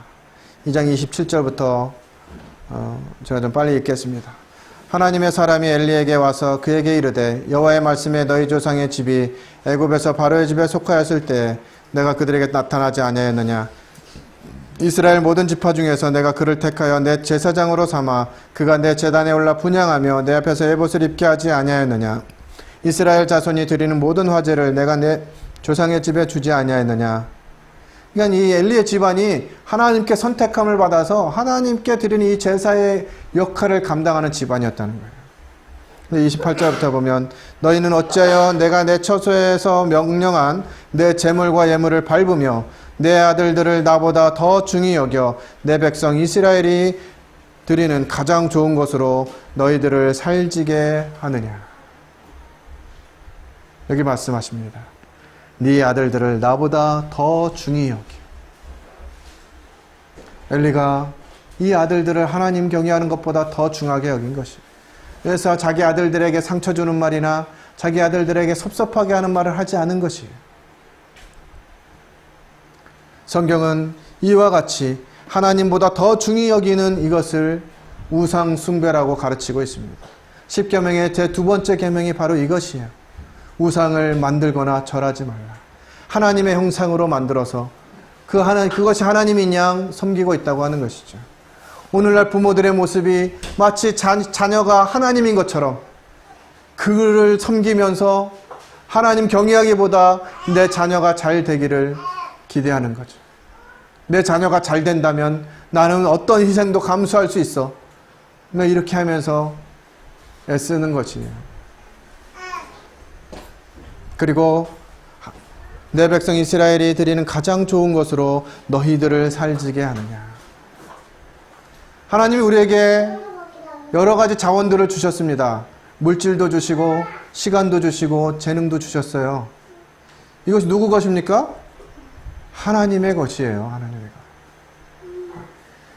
2장 27절부터 제가 좀 빨리 읽겠습니다. 하나님의 사람이 엘리에게 와서 그에게 이르되 여호와의 말씀에 너희 조상의 집이 애굽에서 바로의 집에 속하였을 때 내가 그들에게 나타나지 아니하였느냐. 이스라엘 모든 지파 중에서 내가 그를 택하여 내 제사장으로 삼아 그가 내 제단에 올라 분향하며 내 앞에서 에봇을 입게 하지 아니하였느냐. 이스라엘 자손이 드리는 모든 화제를 내가 내 조상의 집에 주지 아니하였느냐. 그러니까 이 엘리의 집안이 하나님께 선택함을 받아서 하나님께 드리는 이 제사의 역할을 감당하는 집안이었다는 거예요. 28절부터 보면 너희는 어찌하여 내가 내 처소에서 명령한 내 제물과 예물을 밟으며 내 아들들을 나보다 더 중히 여겨 내 백성 이스라엘이 드리는 가장 좋은 것으로 너희들을 살지게 하느냐. 여기 말씀하십니다. 네 아들들을 나보다 더 중히 여기. 엘리가 이 아들들을 하나님 경외하는 것보다 더 중하게 여긴 것이. 그래서 자기 아들들에게 상처 주는 말이나 자기 아들들에게 섭섭하게 하는 말을 하지 않은 것이에요. 성경은 이와 같이 하나님보다 더 중히 여기는 이것을 우상 숭배라고 가르치고 있습니다. 십계명의 제 두 번째 계명이 바로 이것이에요. 우상을 만들거나 절하지 말라. 하나님의 형상으로 만들어서 그것이 하나님인 양 섬기고 있다고 하는 것이죠. 오늘날 부모들의 모습이 마치 자녀가 하나님인 것처럼 그를 섬기면서 하나님 경외하기보다 내 자녀가 잘 되기를 기대하는 거죠. 내 자녀가 잘 된다면 나는 어떤 희생도 감수할 수 있어. 이렇게 하면서 애쓰는 것이에요. 그리고 내 백성 이스라엘이 드리는 가장 좋은 것으로 너희들을 살지게 하느냐. 하나님이 우리에게 여러 가지 자원들을 주셨습니다. 물질도 주시고 시간도 주시고 재능도 주셨어요. 이것이 누구 것입니까? 하나님의 것이에요. 하나님의 것.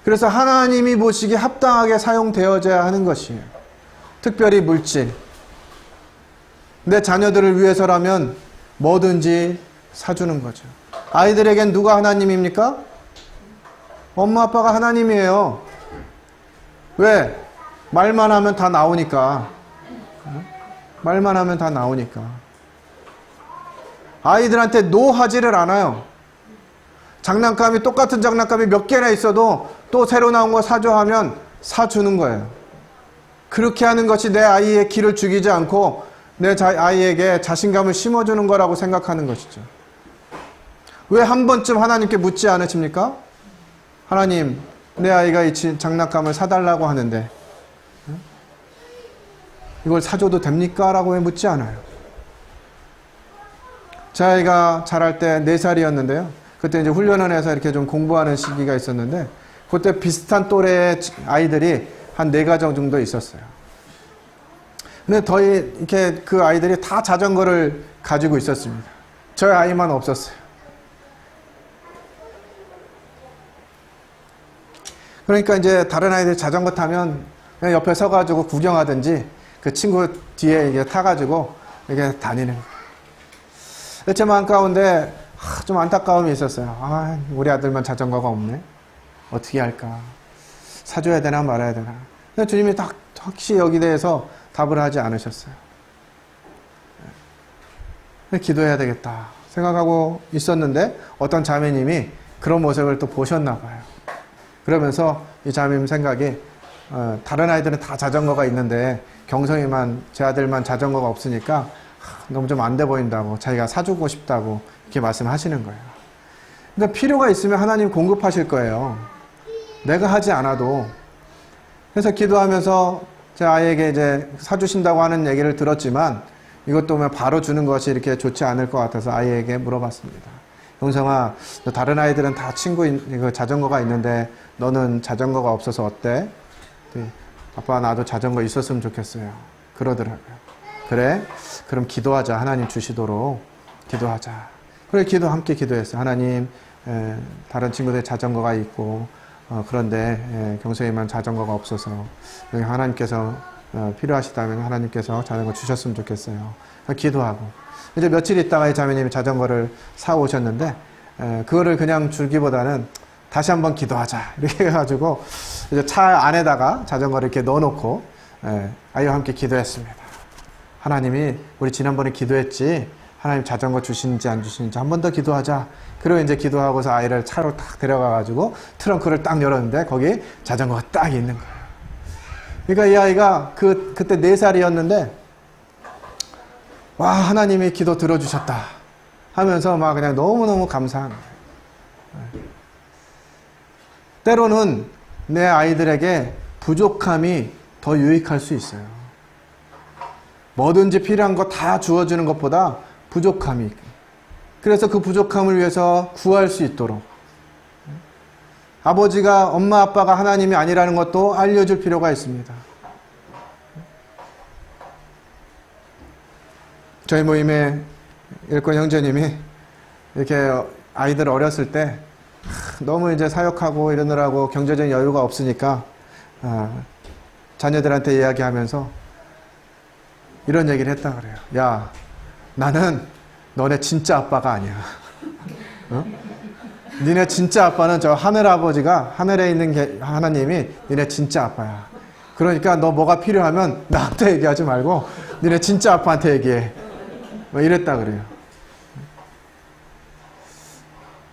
그래서 하나님이 보시기에 합당하게 사용되어져야 하는 것이에요. 특별히 물질. 내 자녀들을 위해서라면 뭐든지 사주는 거죠. 아이들에겐 누가 하나님입니까? 엄마 아빠가 하나님이에요. 왜? 말만 하면 다 나오니까. 말만 하면 다 나오니까. 아이들한테 노 하지를 않아요. 장난감이 똑같은 장난감이 몇 개나 있어도 또 새로 나온 거 사줘 하면 사주는 거예요. 그렇게 하는 것이 내 아이의 기를 죽이지 않고 내 아이에게 자신감을 심어주는 거라고 생각하는 것이죠. 왜 한 번쯤 하나님께 묻지 않으십니까? 하나님, 내 아이가 이 장난감을 사달라고 하는데 이걸 사줘도 됩니까? 라고 왜 묻지 않아요? 제 아이가 자랄 때 4살이었는데요. 그때 이제 훈련원에서 이렇게 좀 공부하는 시기가 있었는데 그때 비슷한 또래의 아이들이 한 4가정 정도 있었어요. 근데 이렇게 그 아이들이 다 자전거를 가지고 있었습니다. 저희 아이만 없었어요. 그러니까 이제 다른 아이들이 자전거 타면 그냥 옆에 서가지고 구경하든지 그 친구 뒤에 이게 타가지고 이렇게 다니는 거예요. 제 마음 가운데 좀 안타까움이 있었어요. 우리 아들만 자전거가 없네. 어떻게 할까? 사줘야 되나 말아야 되나. 근데 주님이 혹시 여기 대해서 답을 하지 않으셨어요. 기도해야 되겠다 생각하고 있었는데 어떤 자매님이 그런 모습을 또 보셨나 봐요. 그러면서 이 자매님 생각이 다른 아이들은 다 자전거가 있는데 경성이만 제 아들만 자전거가 없으니까 너무 좀 안 돼 보인다고 자기가 사주고 싶다고 이렇게 말씀하시는 거예요. 근데 필요가 있으면 하나님 공급하실 거예요. 내가 하지 않아도. 그래서 기도하면서 제 아이에게 이제 사주신다고 하는 얘기를 들었지만 이것도 바로 주는 것이 이렇게 좋지 않을 것 같아서 아이에게 물어봤습니다. 용성아, 너 다른 아이들은 다 자전거가 있는데 너는 자전거가 없어서 어때? 아빠 나도 자전거 있었으면 좋겠어요. 그러더라고요. 그래? 그럼 기도하자. 하나님 주시도록 기도하자. 그래 함께 기도했어요. 하나님, 다른 친구들 자전거가 있고 그런데 경서에만 자전거가 없어서 하나님께서 필요하시다면 하나님께서 자전거 주셨으면 좋겠어요. 기도하고 이제 며칠 있다가 이 자매님이 자전거를 사오셨는데 그거를 그냥 주기보다는 다시 한번 기도하자 이렇게 해가지고 이제 차 안에다가 자전거를 이렇게 넣어놓고 아이와 함께 기도했습니다. 하나님이 우리 지난번에 기도했지 하나님 자전거 주시는지 안 주시는지 한 번 더 기도하자. 그리고 이제 기도하고서 아이를 차로 딱 데려가가지고 트렁크를 딱 열었는데 거기 자전거가 딱 있는 거예요. 그러니까 이 아이가 그때 4살이었는데 와 하나님이 기도 들어주셨다 하면서 막 그냥 너무너무 감사한 거예요. 때로는 내 아이들에게 부족함이 더 유익할 수 있어요. 뭐든지 필요한 거 다 주어주는 것보다 부족함이. 그래서 그 부족함을 위해서 구할 수 있도록 아버지가 엄마 아빠가 하나님이 아니라는 것도 알려줄 필요가 있습니다. 저희 모임에 일꾼 형제님이 이렇게 아이들 어렸을 때 너무 이제 사역하고 이러느라고 경제적인 여유가 없으니까 자녀들한테 이야기하면서 이런 얘기를 했다 그래요. 야, 나는 너네 진짜 아빠가 아니야. 어? 니네 진짜 아빠는 저 하늘 아버지가 하늘에 있는 하나님이 니네 진짜 아빠야. 그러니까 너 뭐가 필요하면 나한테 얘기하지 말고 니네 진짜 아빠한테 얘기해. 뭐 이랬다 그래요.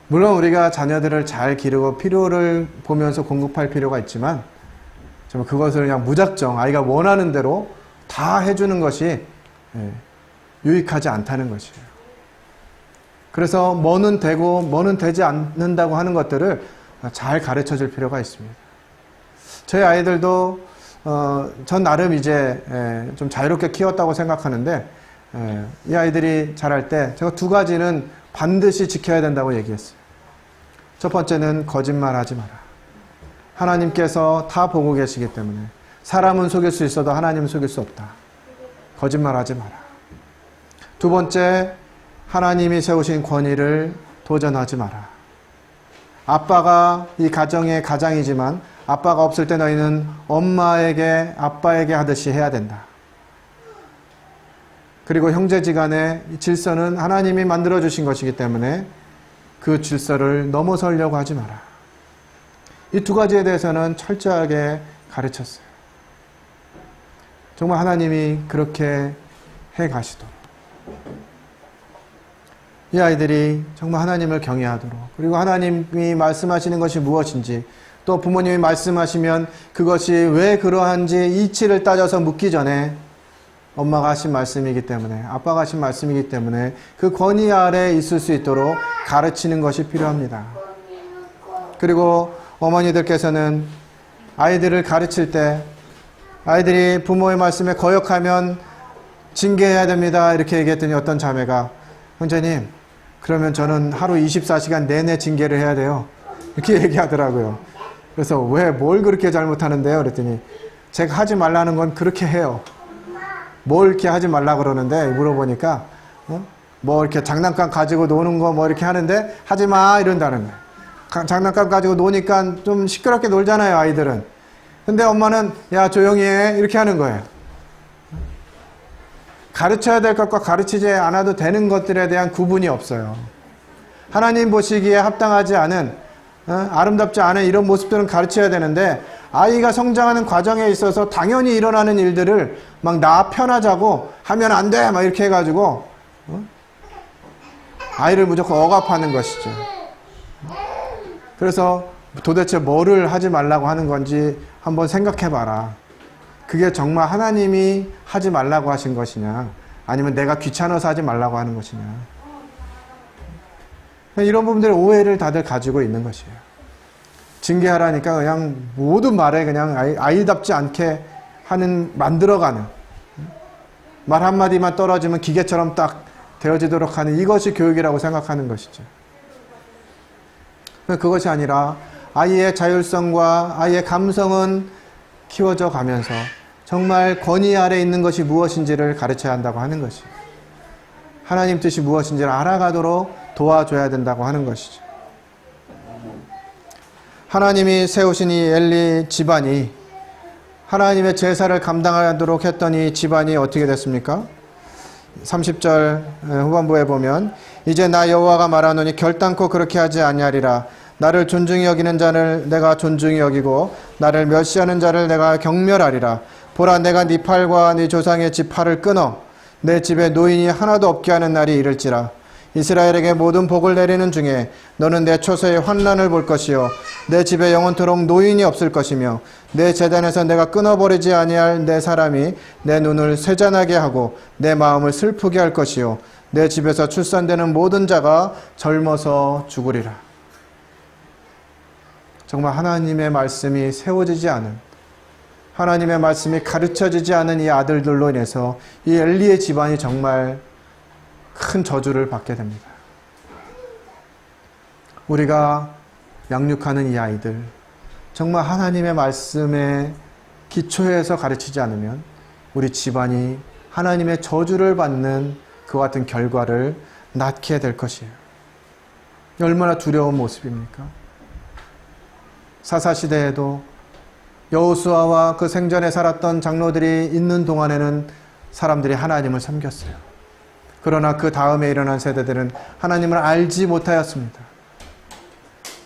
물론 우리가 자녀들을 잘 기르고 필요를 보면서 공급할 필요가 있지만 정말 그것을 그냥 무작정 아이가 원하는 대로 다 해주는 것이 유익하지 않다는 것이에요. 그래서 뭐는 되고 뭐는 되지 않는다고 하는 것들을 잘 가르쳐 줄 필요가 있습니다. 저희 아이들도 전 나름 이제 좀 자유롭게 키웠다고 생각하는데 이 아이들이 자랄 때 제가 두 가지는 반드시 지켜야 된다고 얘기했어요. 첫 번째는 거짓말하지 마라. 하나님께서 다 보고 계시기 때문에 사람은 속일 수 있어도 하나님은 속일 수 없다. 거짓말하지 마라. 두 번째, 하나님이 세우신 권위를 도전하지 마라. 아빠가 이 가정의 가장이지만 아빠가 없을 때 너희는 엄마에게 아빠에게 하듯이 해야 된다. 그리고 형제지간의 질서는 하나님이 만들어주신 것이기 때문에 그 질서를 넘어서려고 하지 마라. 이 두 가지에 대해서는 철저하게 가르쳤어요. 정말 하나님이 그렇게 해 가시도록 이 아이들이 정말 하나님을 경외하도록, 그리고 하나님이 말씀하시는 것이 무엇인지, 또 부모님이 말씀하시면 그것이 왜 그러한지 이치를 따져서 묻기 전에 엄마가 하신 말씀이기 때문에, 아빠가 하신 말씀이기 때문에 그 권위 아래에 있을 수 있도록 가르치는 것이 필요합니다. 그리고 어머니들께서는 아이들을 가르칠 때 아이들이 부모의 말씀에 거역하면 징계해야 됩니다 이렇게 얘기했더니 어떤 자매가, 형제님 그러면 저는 하루 24시간 내내 징계를 해야 돼요 이렇게 얘기하더라고요. 그래서 왜 뭘 그렇게 잘못하는데요 그랬더니 제가 하지 말라는 건 그렇게 해요. 뭘 이렇게 하지 말라 그러는데 물어보니까 뭐 이렇게 장난감 가지고 노는 거 뭐 이렇게 하는데 하지 마 이런다는 거예요. 장난감 가지고 노니까 좀 시끄럽게 놀잖아요 아이들은. 근데 엄마는 야 조용히 해 이렇게 하는 거예요. 가르쳐야 될 것과 가르치지 않아도 되는 것들에 대한 구분이 없어요. 하나님 보시기에 합당하지 않은 아름답지 않은 이런 모습들은 가르쳐야 되는데, 아이가 성장하는 과정에 있어서 당연히 일어나는 일들을 막 나 편하자고 하면 안 돼 막 이렇게 해가지고 아이를 무조건 억압하는 것이죠. 그래서 도대체 뭐를 하지 말라고 하는 건지 한번 생각해 봐라. 그게 정말 하나님이 하지 말라고 하신 것이냐, 아니면 내가 귀찮아서 하지 말라고 하는 것이냐. 이런 부분들의 오해를 다들 가지고 있는 것이에요. 징계하라니까 그냥 모든 말에 그냥 아이답지 않게 만들어가는, 말 한마디만 떨어지면 기계처럼 딱 되어지도록 하는, 이것이 교육이라고 생각하는 것이죠. 그것이 아니라 아이의 자율성과 아이의 감성은 키워져 가면서 정말 권위 아래 있는 것이 무엇인지를 가르쳐야 한다고 하는 것이에요. 하나님 뜻이 무엇인지를 알아가도록 도와줘야 된다고 하는 것이죠. 하나님이 세우신 이 엘리 집안이 하나님의 제사를 감당하도록 했더니 집안이 어떻게 됐습니까? 30절 후반부에 보면 이제 나 여호와가 말하노니 결단코 그렇게 하지 아니하리라. 나를 존중히 여기는 자를 내가 존중히 여기고 나를 멸시하는 자를 내가 경멸하리라. 보라, 내가 네 팔과 네 조상의 집 팔을 끊어 내 집에 노인이 하나도 없게 하는 날이 이를지라. 이스라엘에게 모든 복을 내리는 중에 너는 내 초소의 환난을 볼 것이요 내 집에 영원토록 노인이 없을 것이며 내 제단에서 내가 끊어버리지 아니할 내 사람이 내 눈을 쇠잔하게 하고 내 마음을 슬프게 할 것이요 내 집에서 출산되는 모든 자가 젊어서 죽으리라. 정말 하나님의 말씀이 세워지지 않은, 하나님의 말씀이 가르쳐지지 않은 이 아들들로 인해서 이 엘리의 집안이 정말 큰 저주를 받게 됩니다. 우리가 양육하는 이 아이들, 정말 하나님의 말씀에 기초해서 가르치지 않으면 우리 집안이 하나님의 저주를 받는 그와 같은 결과를 낳게 될 것이에요. 얼마나 두려운 모습입니까? 사사시대에도 여호수아와 그 생전에 살았던 장로들이 있는 동안에는 사람들이 하나님을 섬겼어요. 그러나 그 다음에 일어난 세대들은 하나님을 알지 못하였습니다.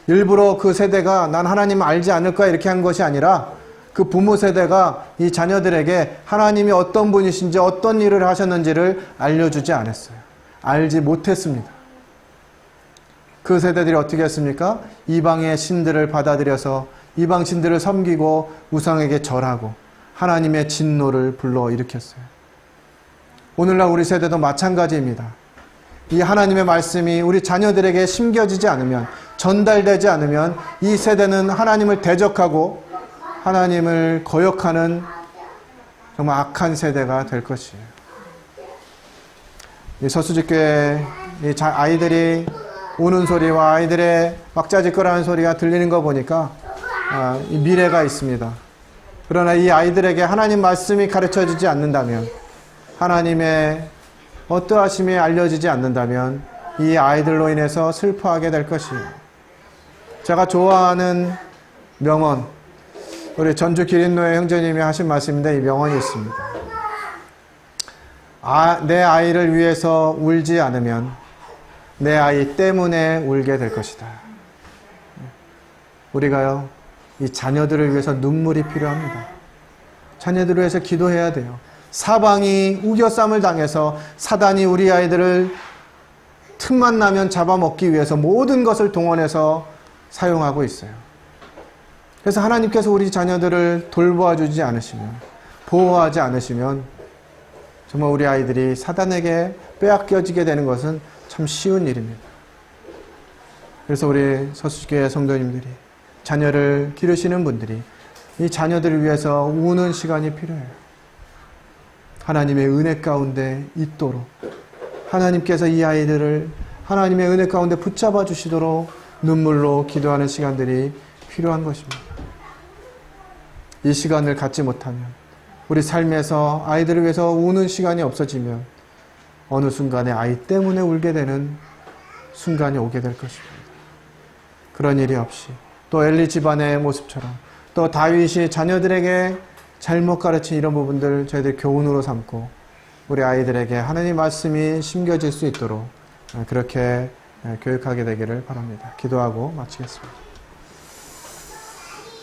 일부러 그 세대가 난 하나님을 알지 않을 거야 이렇게 한 것이 아니라 그 부모 세대가 이 자녀들에게 하나님이 어떤 분이신지 어떤 일을 하셨는지를 알려주지 않았어요. 알지 못했습니다. 그 세대들이 어떻게 했습니까? 이방의 신들을 받아들여서 이방 신들을 섬기고 우상에게 절하고 하나님의 진노를 불러일으켰어요. 오늘날 우리 세대도 마찬가지입니다. 이 하나님의 말씀이 우리 자녀들에게 심겨지지 않으면, 전달되지 않으면 이 세대는 하나님을 대적하고 하나님을 거역하는 정말 악한 세대가 될 것이에요. 이 서수집교회 아이들이 우는 소리와 아이들의 왁자지껄하는 소리가 들리는 거 보니까 이 미래가 있습니다. 그러나 이 아이들에게 하나님 말씀이 가르쳐지지 않는다면, 하나님의 어떠하심이 알려지지 않는다면 이 아이들로 인해서 슬퍼하게 될 것이에요. 제가 좋아하는 명언, 우리 전주 기린노예 형제님이 하신 말씀인데 이 명언이 있습니다. 내 아이를 위해서 울지 않으면 내 아이 때문에 울게 될 것이다. 우리가요, 이 자녀들을 위해서 눈물이 필요합니다. 자녀들을 위해서 기도해야 돼요. 사방이 우겨쌈을 당해서 사단이 우리 아이들을 틈만 나면 잡아먹기 위해서 모든 것을 동원해서 사용하고 있어요. 그래서 하나님께서 우리 자녀들을 돌보아주지 않으시면, 보호하지 않으시면 정말 우리 아이들이 사단에게 빼앗겨지게 되는 것은 참 쉬운 일입니다. 그래서 우리 서수교회 성도님들이, 자녀를 기르시는 분들이 이 자녀들을 위해서 우는 시간이 필요해요. 하나님의 은혜 가운데 있도록, 하나님께서 이 아이들을 하나님의 은혜 가운데 붙잡아 주시도록 눈물로 기도하는 시간들이 필요한 것입니다. 이 시간을 갖지 못하면, 우리 삶에서 아이들을 위해서 우는 시간이 없어지면 어느 순간에 아이 때문에 울게 되는 순간이 오게 될 것입니다. 그런 일이 없이, 또 엘리 집안의 모습처럼, 또 다윗이 자녀들에게 잘못 가르친 이런 부분들 저희들 교훈으로 삼고 우리 아이들에게 하나님 말씀이 심겨질 수 있도록 그렇게 교육하게 되기를 바랍니다. 기도하고 마치겠습니다.